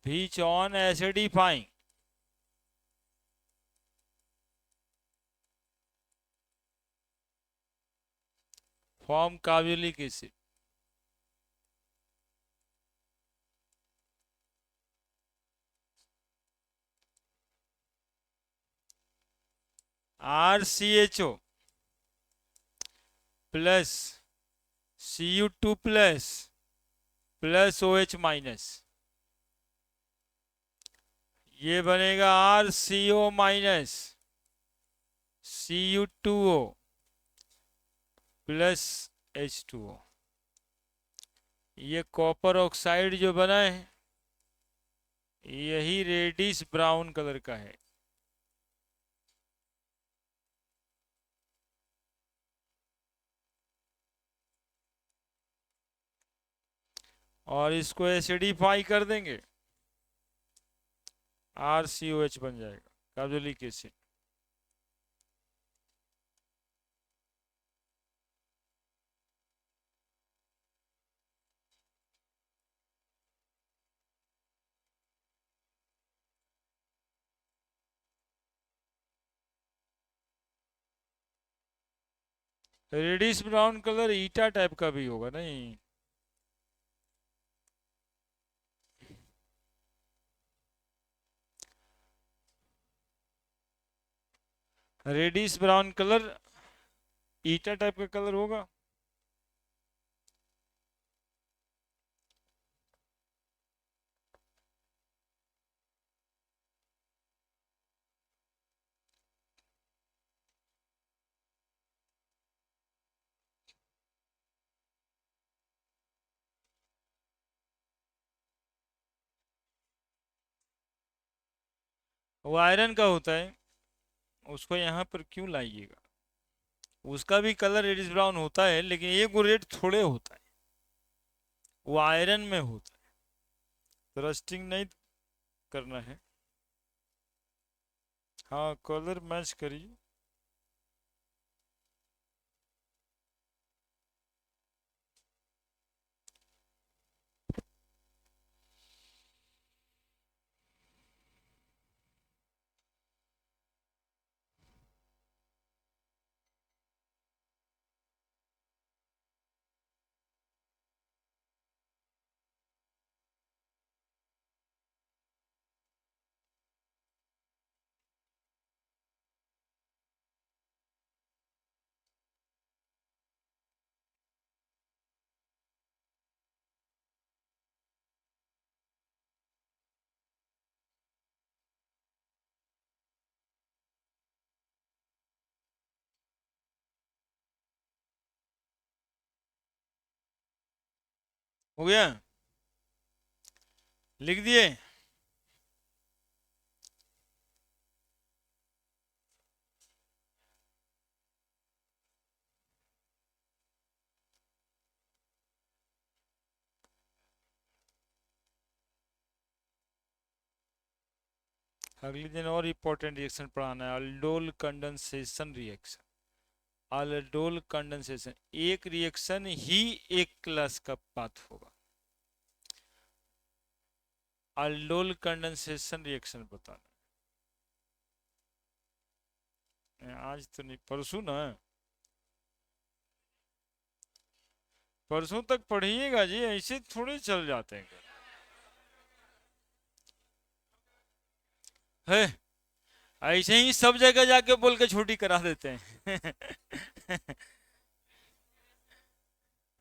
Which on acidifying form carboxylic acid. RCHO plus Cu2 plus OH minus, ये बनेगा RCO minus Cu2O plus H2O। ये copper oxide जो बना है यही reddish brown colour का है। और इसको एसिडिफाई कर देंगे, RCOH बन जाएगा, carboxylic acid. Reddish brown colour ईटा टाइप का भी होगा नहीं? रेडिश ब्राउन कलर ईटा टाइप का कलर होगा। वो आयरन का होता है, उसको यहाँ पर क्यों लाइएगा? उसका भी कलर रेडिश ब्राउन होता है लेकिन एक वो रेड थोड़े होता है, वो आयरन में होता है। तो रस्टिंग नहीं करना है। हाँ कलर मैच करिए। हो गया, लिख दिए। अगले दिन और इम्पोर्टेंट रिएक्शन पढ़ाना है, aldol condensation reaction. aldol condensation, एक रिएक्शन ही एक क्लास का पाथ होगा। aldol कंडेंसेशन रिएक्शन बताना आज तो नहीं, परसों ना, परसों तक पढ़िएगा जी, ऐसे थोड़े चल जाते हैं है, ऐसे ही सब जगह जाके बोल के छुट्टी करा देते हैं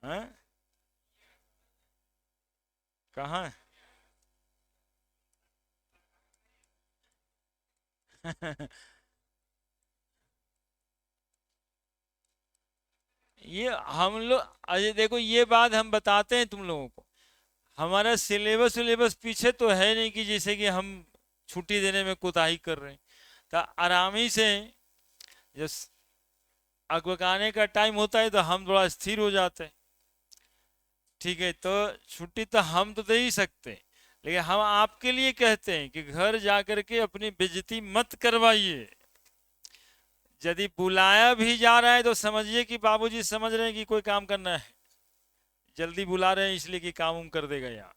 हाँ? कहाँ ये हम लोग, अजय देखो ये बात हम बताते हैं तुम लोगों को, हमारा सिलेबस सिलेबस पीछे तो है नहीं कि जैसे कि हम छुट्टी देने में कोताही कर रहे हैं, तो आराम ही से जब अगवकाने का टाइम होता है तो हम थोड़ा स्थिर हो जाते हैं। ठीक है, तो छुट्टी तो हम तो दे ही सकते हैं, लेकिन हम आपके लिए कहते हैं कि घर जाकर के अपनी बेइज्जती मत करवाइए। यदि बुलाया भी जा रहा है तो समझिए कि बाबूजी समझ रहे हैं कि कोई काम करना है, जल्दी बुला रहे हैं इसलिए कि काम उम कर देगा यहाँ,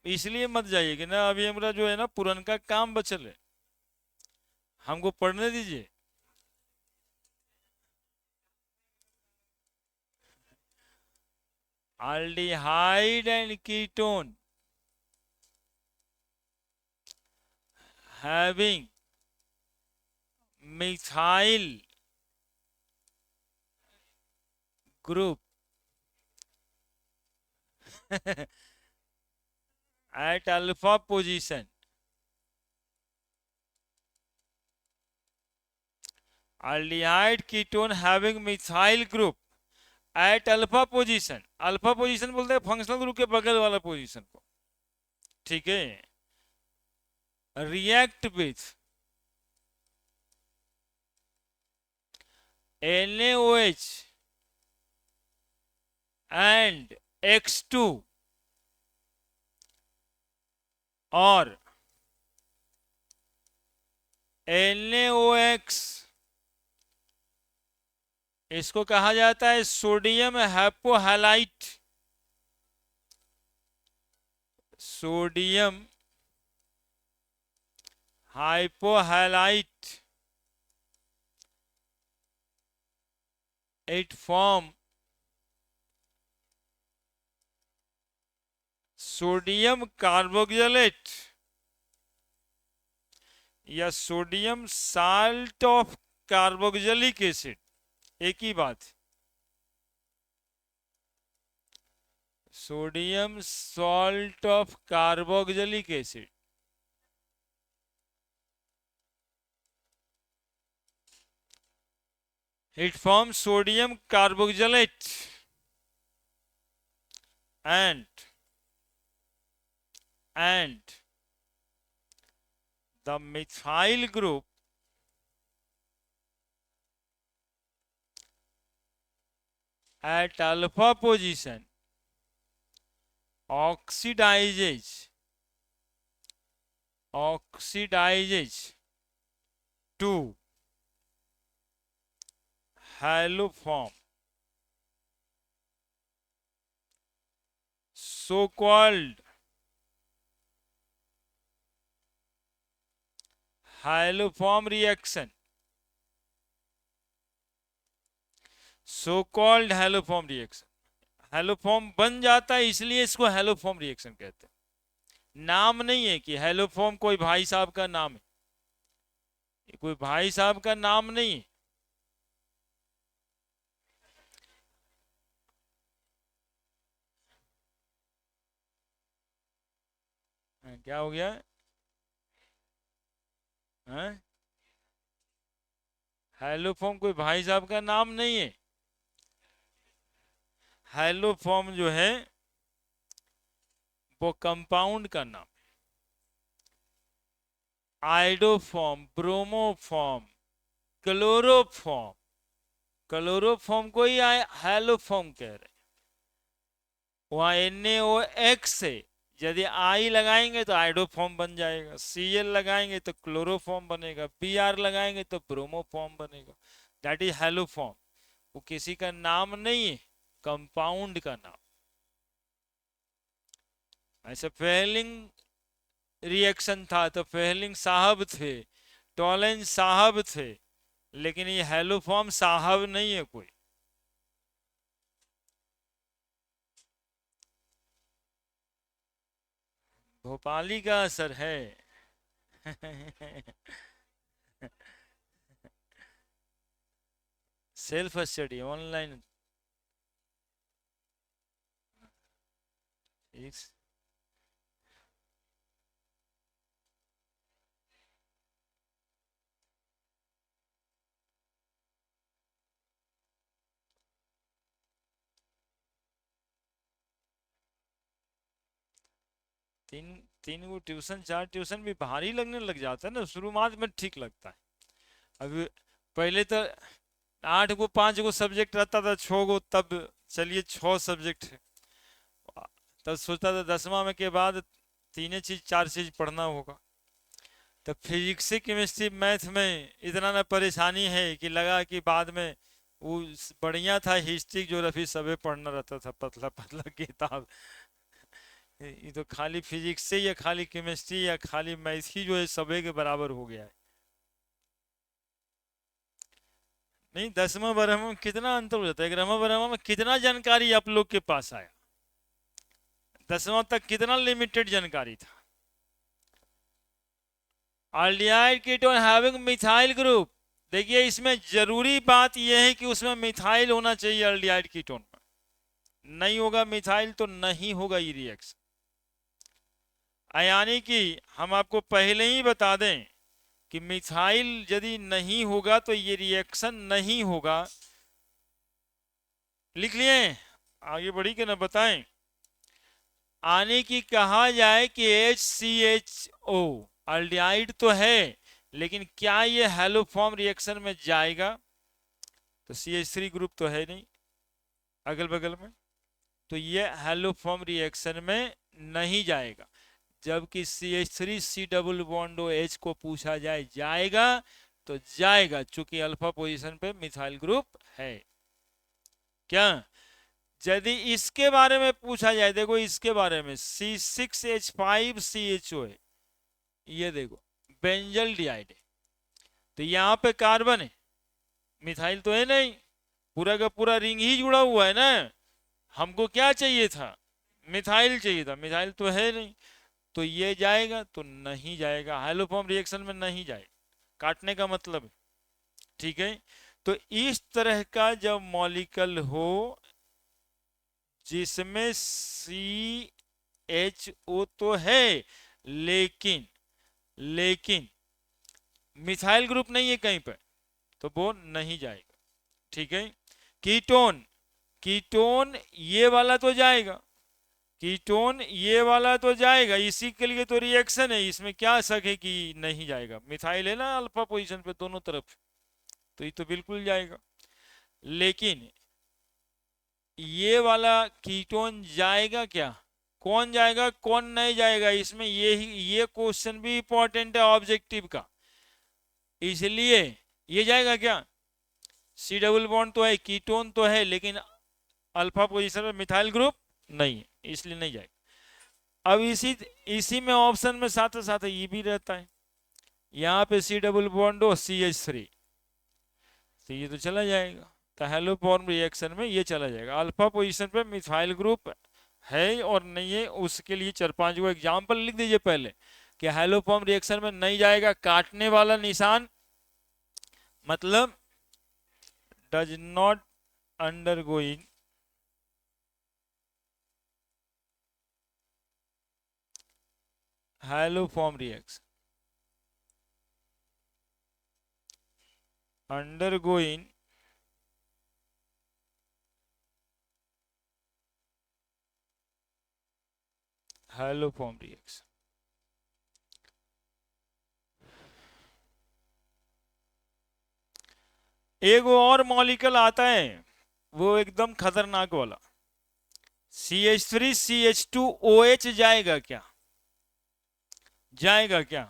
इसलिए मत जाइए कि ना अभी हमारा जो है ना पुरनका काम बचल है, हमको पढ़ने दीजिए। aldehyde and ketone having methyl group at alpha position, aldehyde ketone having methyl group at alpha position, alpha position बोलते हैं फंक्शनल ग्रुप के बगल वाला पोजीशन को, ठीक है, react with NaOH and X2 और NaOX, इसको कहा जाता है sodium hypohalite, sodium hypohalite, it form sodium carboxylate या sodium salt of carboxylic acid, एक ही बात, sodium salt of carboxylic acid, it forms sodium carboxylate and the methyl group at alpha position oxidizes to haloform, so called haloform reaction, so called haloform reaction, haloform बन जाता है इसलिए इसको haloform reaction कहते हैं, नाम नहीं है कि हेलोफॉर्म कोई भाई साहब का नाम है, कोई भाई साहब का नाम नहीं है, क्या हो गया है, हेलोफॉर्म कोई भाई साहब का नाम नहीं है, हेलोफॉर्म जो है वो कंपाउंड का नाम, आइडोफॉर्म, ब्रोमोफॉर्म, क्लोरोफॉर्म, क्लोरोफॉर्म को ही हेलोफॉर्म कह रहे हैं, वहां NaOX से यदि आई लगाएंगे तो आइडोफॉर्म बन जाएगा, Cl लगाएंगे तो क्लोरोफॉर्म बनेगा, Br लगाएंगे तो ब्रोमोफॉर्म बनेगा, दैट इज हेलोफॉर्म। वो किसी का नाम नहीं है, कंपाउंड का नाम। ऐसे फेहलिंग रिएक्शन था तो फेहलिंग साहब थे, टॉलेंज साहब थे, लेकिन ये हेलोफॉर्म साहब नहीं है कोई। भोपाली का असर है। Self study online. तीन तीन वो ट्यूशन, चार ट्यूशन भी भारी लगने लग जाता है ना, शुरुआत में ठीक लगता है। अभी पहले तो 8 गो 5 गो सब्जेक्ट रहता था, 6 गो, तब चलिए 6 सब्जेक्ट है। तब सोचता था 10वां में के बाद 3 चीज 4 चीज पढ़ना होगा। तो फिजिक्स केमिस्ट्री मैथ में इतना ना परेशानी है कि लगा कि बाद में वो बढ़िया था, हिस्ट्री ज्योग्राफी सबे पढ़ना रहता था, पतला पतला किताब। ये तो खाली फिजिक्स से या खाली केमिस्ट्री या खाली मैथ ही जो है सबे के बराबर हो गया है। नहीं, 10वां 12वां में कितना अंतर हो जाता है, 11वां 12वां में कितना जानकारी आप लोग के पास आया, 10वां तक कितना लिमिटेड जानकारी था। Aldehyde ketone having methyl group, देखिए इसमें जरूरी बात यह है कि उसमें मिथाइल होना चाहिए अल्डिहाइड कीटोन में, नहीं होगा मिथाइल तो नहीं होगा ये रिएक्शन। यानी कि हम आपको पहले ही बता दें कि मिथाइल यदि नहीं होगा तो ये रिएक्शन नहीं होगा। लिख लिए, आगे बढ़ी के ना बताएं। आने की कहा जाए कि HCHO अल्डिहाइड तो है, लेकिन क्या ये हेलोफॉर्म रिएक्शन में जाएगा? तो CH3 ग्रुप तो है नहीं अगल बगल में, तो ये हेलोफॉर्म रिएक्शन में नहीं जाएगा। जबकि CH3 C double bond H को पूछा जाए जाएगा तो जाएगा, चूंकि अल्फा पोजीशन पे मिथाइल ग्रुप है। क्या यदि इसके बारे में पूछा जाए, देखो इसके बारे में C6H5CHO है, ये देखो बेंजल डिहाइड है, तो यहाँ पे कार्बन है, मिथाइल तो है नहीं, पूरा का पूरा रिंग ही जुड़ा हुआ है ना। हमको क्या चाहिए था, मिथाइल चाहिए था, मिथाइल तो है नहीं, तो ये जाएगा तो नहीं जाएगा, हाइलोफॉर्म रिएक्शन में नहीं जाएगा, काटने का मतलब है। ठीक है, तो इस तरह का जब मॉलिक्यूल हो जिसमें CHO तो है लेकिन मिथाइल ग्रुप नहीं है कहीं पर, तो वो नहीं जाएगा। ठीक है, कीटोन, कीटोन ये वाला तो जाएगा, कीटोन ये वाला तो जाएगा, इसी के लिए तो रिएक्शन है, इसमें क्या शक है कि नहीं जाएगा, मिथाइल है ना अल्फा पोजीशन पे दोनों तरफ, तो ये तो बिल्कुल जाएगा। लेकिन ये वाला कीटोन जाएगा क्या, कौन जाएगा कौन नहीं जाएगा, इसमें ये क्वेश्चन भी इंपॉर्टेंट है ऑब्जेक्टिव का, इसलिए ये जाएगा क्या, C डबल बॉन्ड तो है, कीटोन तो है, लेकिन अल्फा पोजीशन में मिथाइल ग्रुप नहीं है, इसलिए नहीं जाएगा। अब इसी में ऑप्शन में साथ साथ ये भी रहता है, यहाँ पे C डबल बॉन्ड हो CH3, तो ये तो चला जाएगा, तो हेलोफॉर्म रिएक्शन में ये चला जाएगा। अल्फा पोजीशन पे मिथाइल ग्रुप है और नहीं है, उसके लिए 4-5 एग्जाम्पल लिख दीजिए पहले कि हेलोफॉर्म रिएक्शन में नहीं जाएगा, काटने वाला निशान मतलब does not undergoing haloform reaction, undergoing haloform reaction. एक और मॉलिक्यूल आता है वो एकदम खतरनाक वाला, CH3CH2OH जाएगा क्या, जाएगा क्या?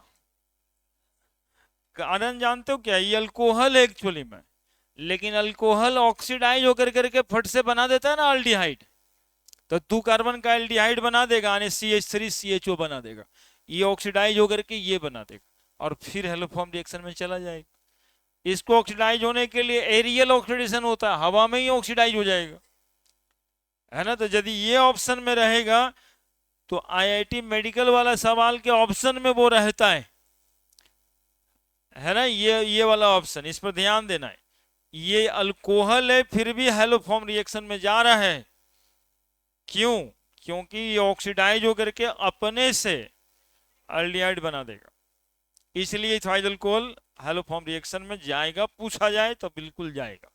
कारण जानते हो क्या, ये अल्कोहल है एक्चुअली में, लेकिन अल्कोहल ऑक्सीडाइज होकर करके फट से बना देता है ना अल्डिहाइड, तो 2 कार्बन का एल्डिहाइड बना देगा यानी CH3CHO बना देगा, ये ऑक्सीडाइज होकर के ये बना देगा और फिर हेलोफॉर्म रिएक्शन में चला जाएगा। इसको ऑक्सीडाइज होने के लिए एरियल ऑक्सीडेशन होता है, हवा में ही ऑक्सीडाइज हो जाएगा, है ना। तो यदि ये ऑप्शन में रहेगा तो IIT मेडिकल वाला सवाल के ऑप्शन में वो रहता है ना, ये वाला ऑप्शन, इस पर ध्यान देना है। ये अल्कोहल है फिर भी हेलोफॉर्म रिएक्शन में जा रहा है, क्यों? क्योंकि ये ऑक्सीडाइज होकर के अपने से अल्डिहाइड बना देगा, इसलिए इथाइल अल्कोहल हेलोफॉर्म रिएक्शन में जाएगा। पूछा जाए तो बिल्कुल जाएगा।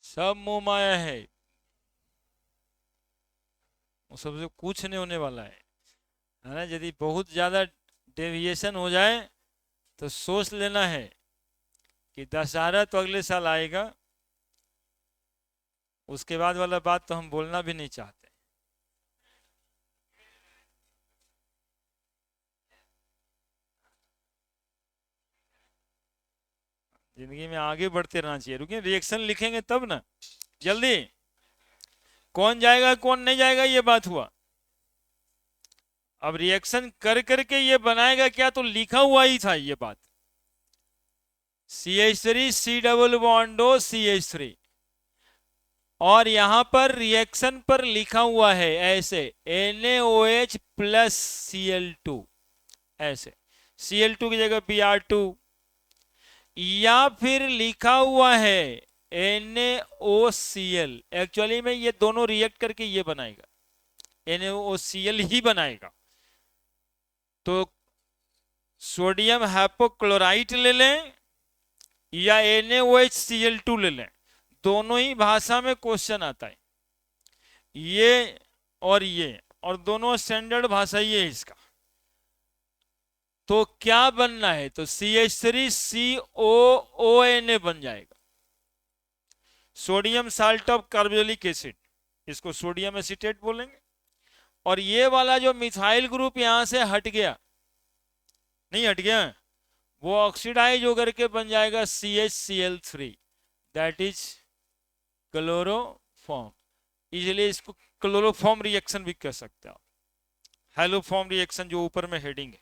सब मोह माया है, वो सबसे कुछ नहीं होने वाला है ना। यदि बहुत ज्यादा डेविएशन हो जाए तो सोच लेना है कि दशहरा तो अगले साल आएगा, उसके बाद वाला बात तो हम बोलना भी नहीं चाहते। जिंदगी में आगे बढ़ते रहना चाहिए। रुकिए, रिएक्शन लिखेंगे तब ना, जल्दी। कौन जाएगा कौन नहीं जाएगा ये बात हुआ। अब रिएक्शन कर करके ये बनाएगा क्या, तो लिखा हुआ ही था ये बात। CH3 C double bond O CH3, और यहां पर रिएक्शन पर लिखा हुआ है ऐसे NaOH प्लस Cl2, ऐसे Cl2 की जगह Br2, या फिर लिखा हुआ है NaOCl। एक्चुअली में ये दोनों रिएक्ट करके ये बनाएगा, NaOCl ही बनाएगा। तो सोडियम हाइपोक्लोराइट ले लें या NaOHCl2 ले लें, दोनों ही भाषा में क्वेश्चन आता है, ये और दोनों स्टैंडर्ड भाषा ही है इसका। तो क्या बनना है, तो CH3COONA बन जाएगा, sodium salt of carboxylic acid, इसको सोडियम एसीटेट बोलेंगे। और ये वाला जो मिथाइल ग्रुप यहां से हट गया, नहीं हट गया, वो ऑक्सीडाइज होकर के बन जाएगा CHCl3, दैट इज क्लोरोफॉर्म। इसलिए इसको क्लोरोफॉर्म रिएक्शन भी कह सकते हो, हेलोफॉर्म रिएक्शन जो ऊपर में हेडिंग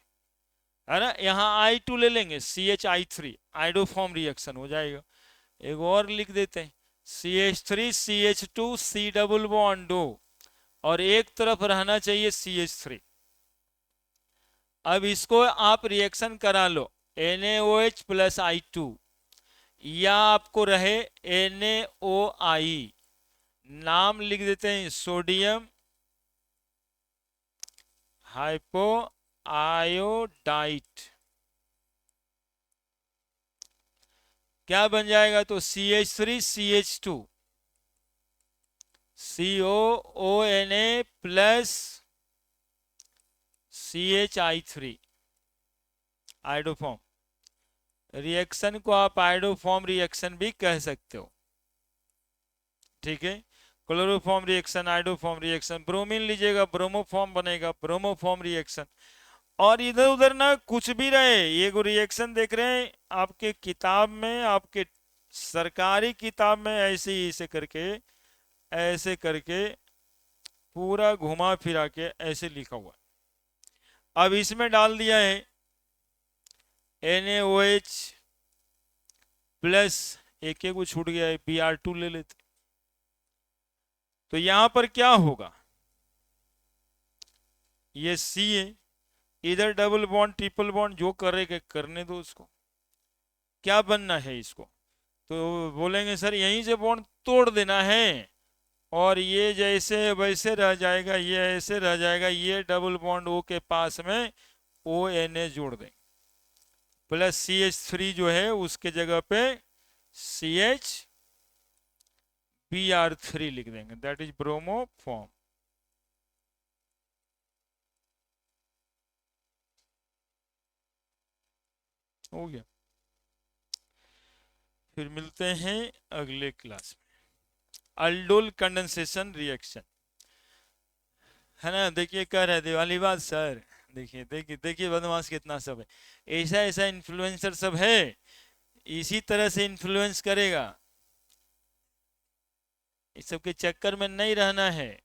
है ना। यहाँ I2 ले लेंगे, CHI3, आइडोफॉर्म रिएक्शन हो जाएगा। एक और लिख देते हैं, CH3CH2 C double bond O, और एक तरफ रहना चाहिए CH3। अब इसको आप रिएक्शन करा लो, NaOH प्लस I2, या आपको रहे NaOI, नाम लिख देते हैं सोडियम हाइपो आयोडाइट, क्या बन जाएगा, तो CH3CH2 COONA plus CHI3, iodoform reaction को आप आइडोफॉर्म रिएक्शन भी कह सकते हो, ठीक है। Chloroform reaction, iodoform reaction, bromine लीजिएगा ब्रोमोफॉर्म बनेगा, ब्रोमोफॉर्म रिएक्शन। और इधर उधर ना कुछ भी रहे, ये रिएक्शन देख रहे हैं आपके किताब में, आपके सरकारी किताब में ऐसे ही ऐसे करके पूरा घुमा फिरा के ऐसे लिखा हुआ है। अब इसमें डाल दिया है NaOH प्लस, एक एक को छूट गया है, Br2 ले लेते। तो यहां पर क्या होगा, ये C है, इधर डबल बॉन्ड ट्रिपल बॉन्ड जो करेगा करने दो उसको, क्या बनना है इसको, तो बोलेंगे सर यहीं से बॉन्ड तोड़ देना है, और ये जैसे वैसे रह जाएगा, ये ऐसे रह जाएगा, ये डबल बॉन्ड ओ के पास में ओ एन ए जोड़ देंगे, प्लस सी एच थ्री जो है उसके जगह पे C H B R three लिख देंगे, दैट इज ब्रोमो फॉर्म। हो गया। फिर मिलते हैं अगले क्लास में। अल्डोल कंडेंसेशन रिएक्शन है ना। देखिए कह रहे थे वाली बात सर, देखिए देखिए देखिए बदमाश कितना सब है, ऐसा ऐसा इन्फ्लुएंसर सब है, इसी तरह से इन्फ्लुएंस करेगा, इस सब के चक्कर में नहीं रहना है।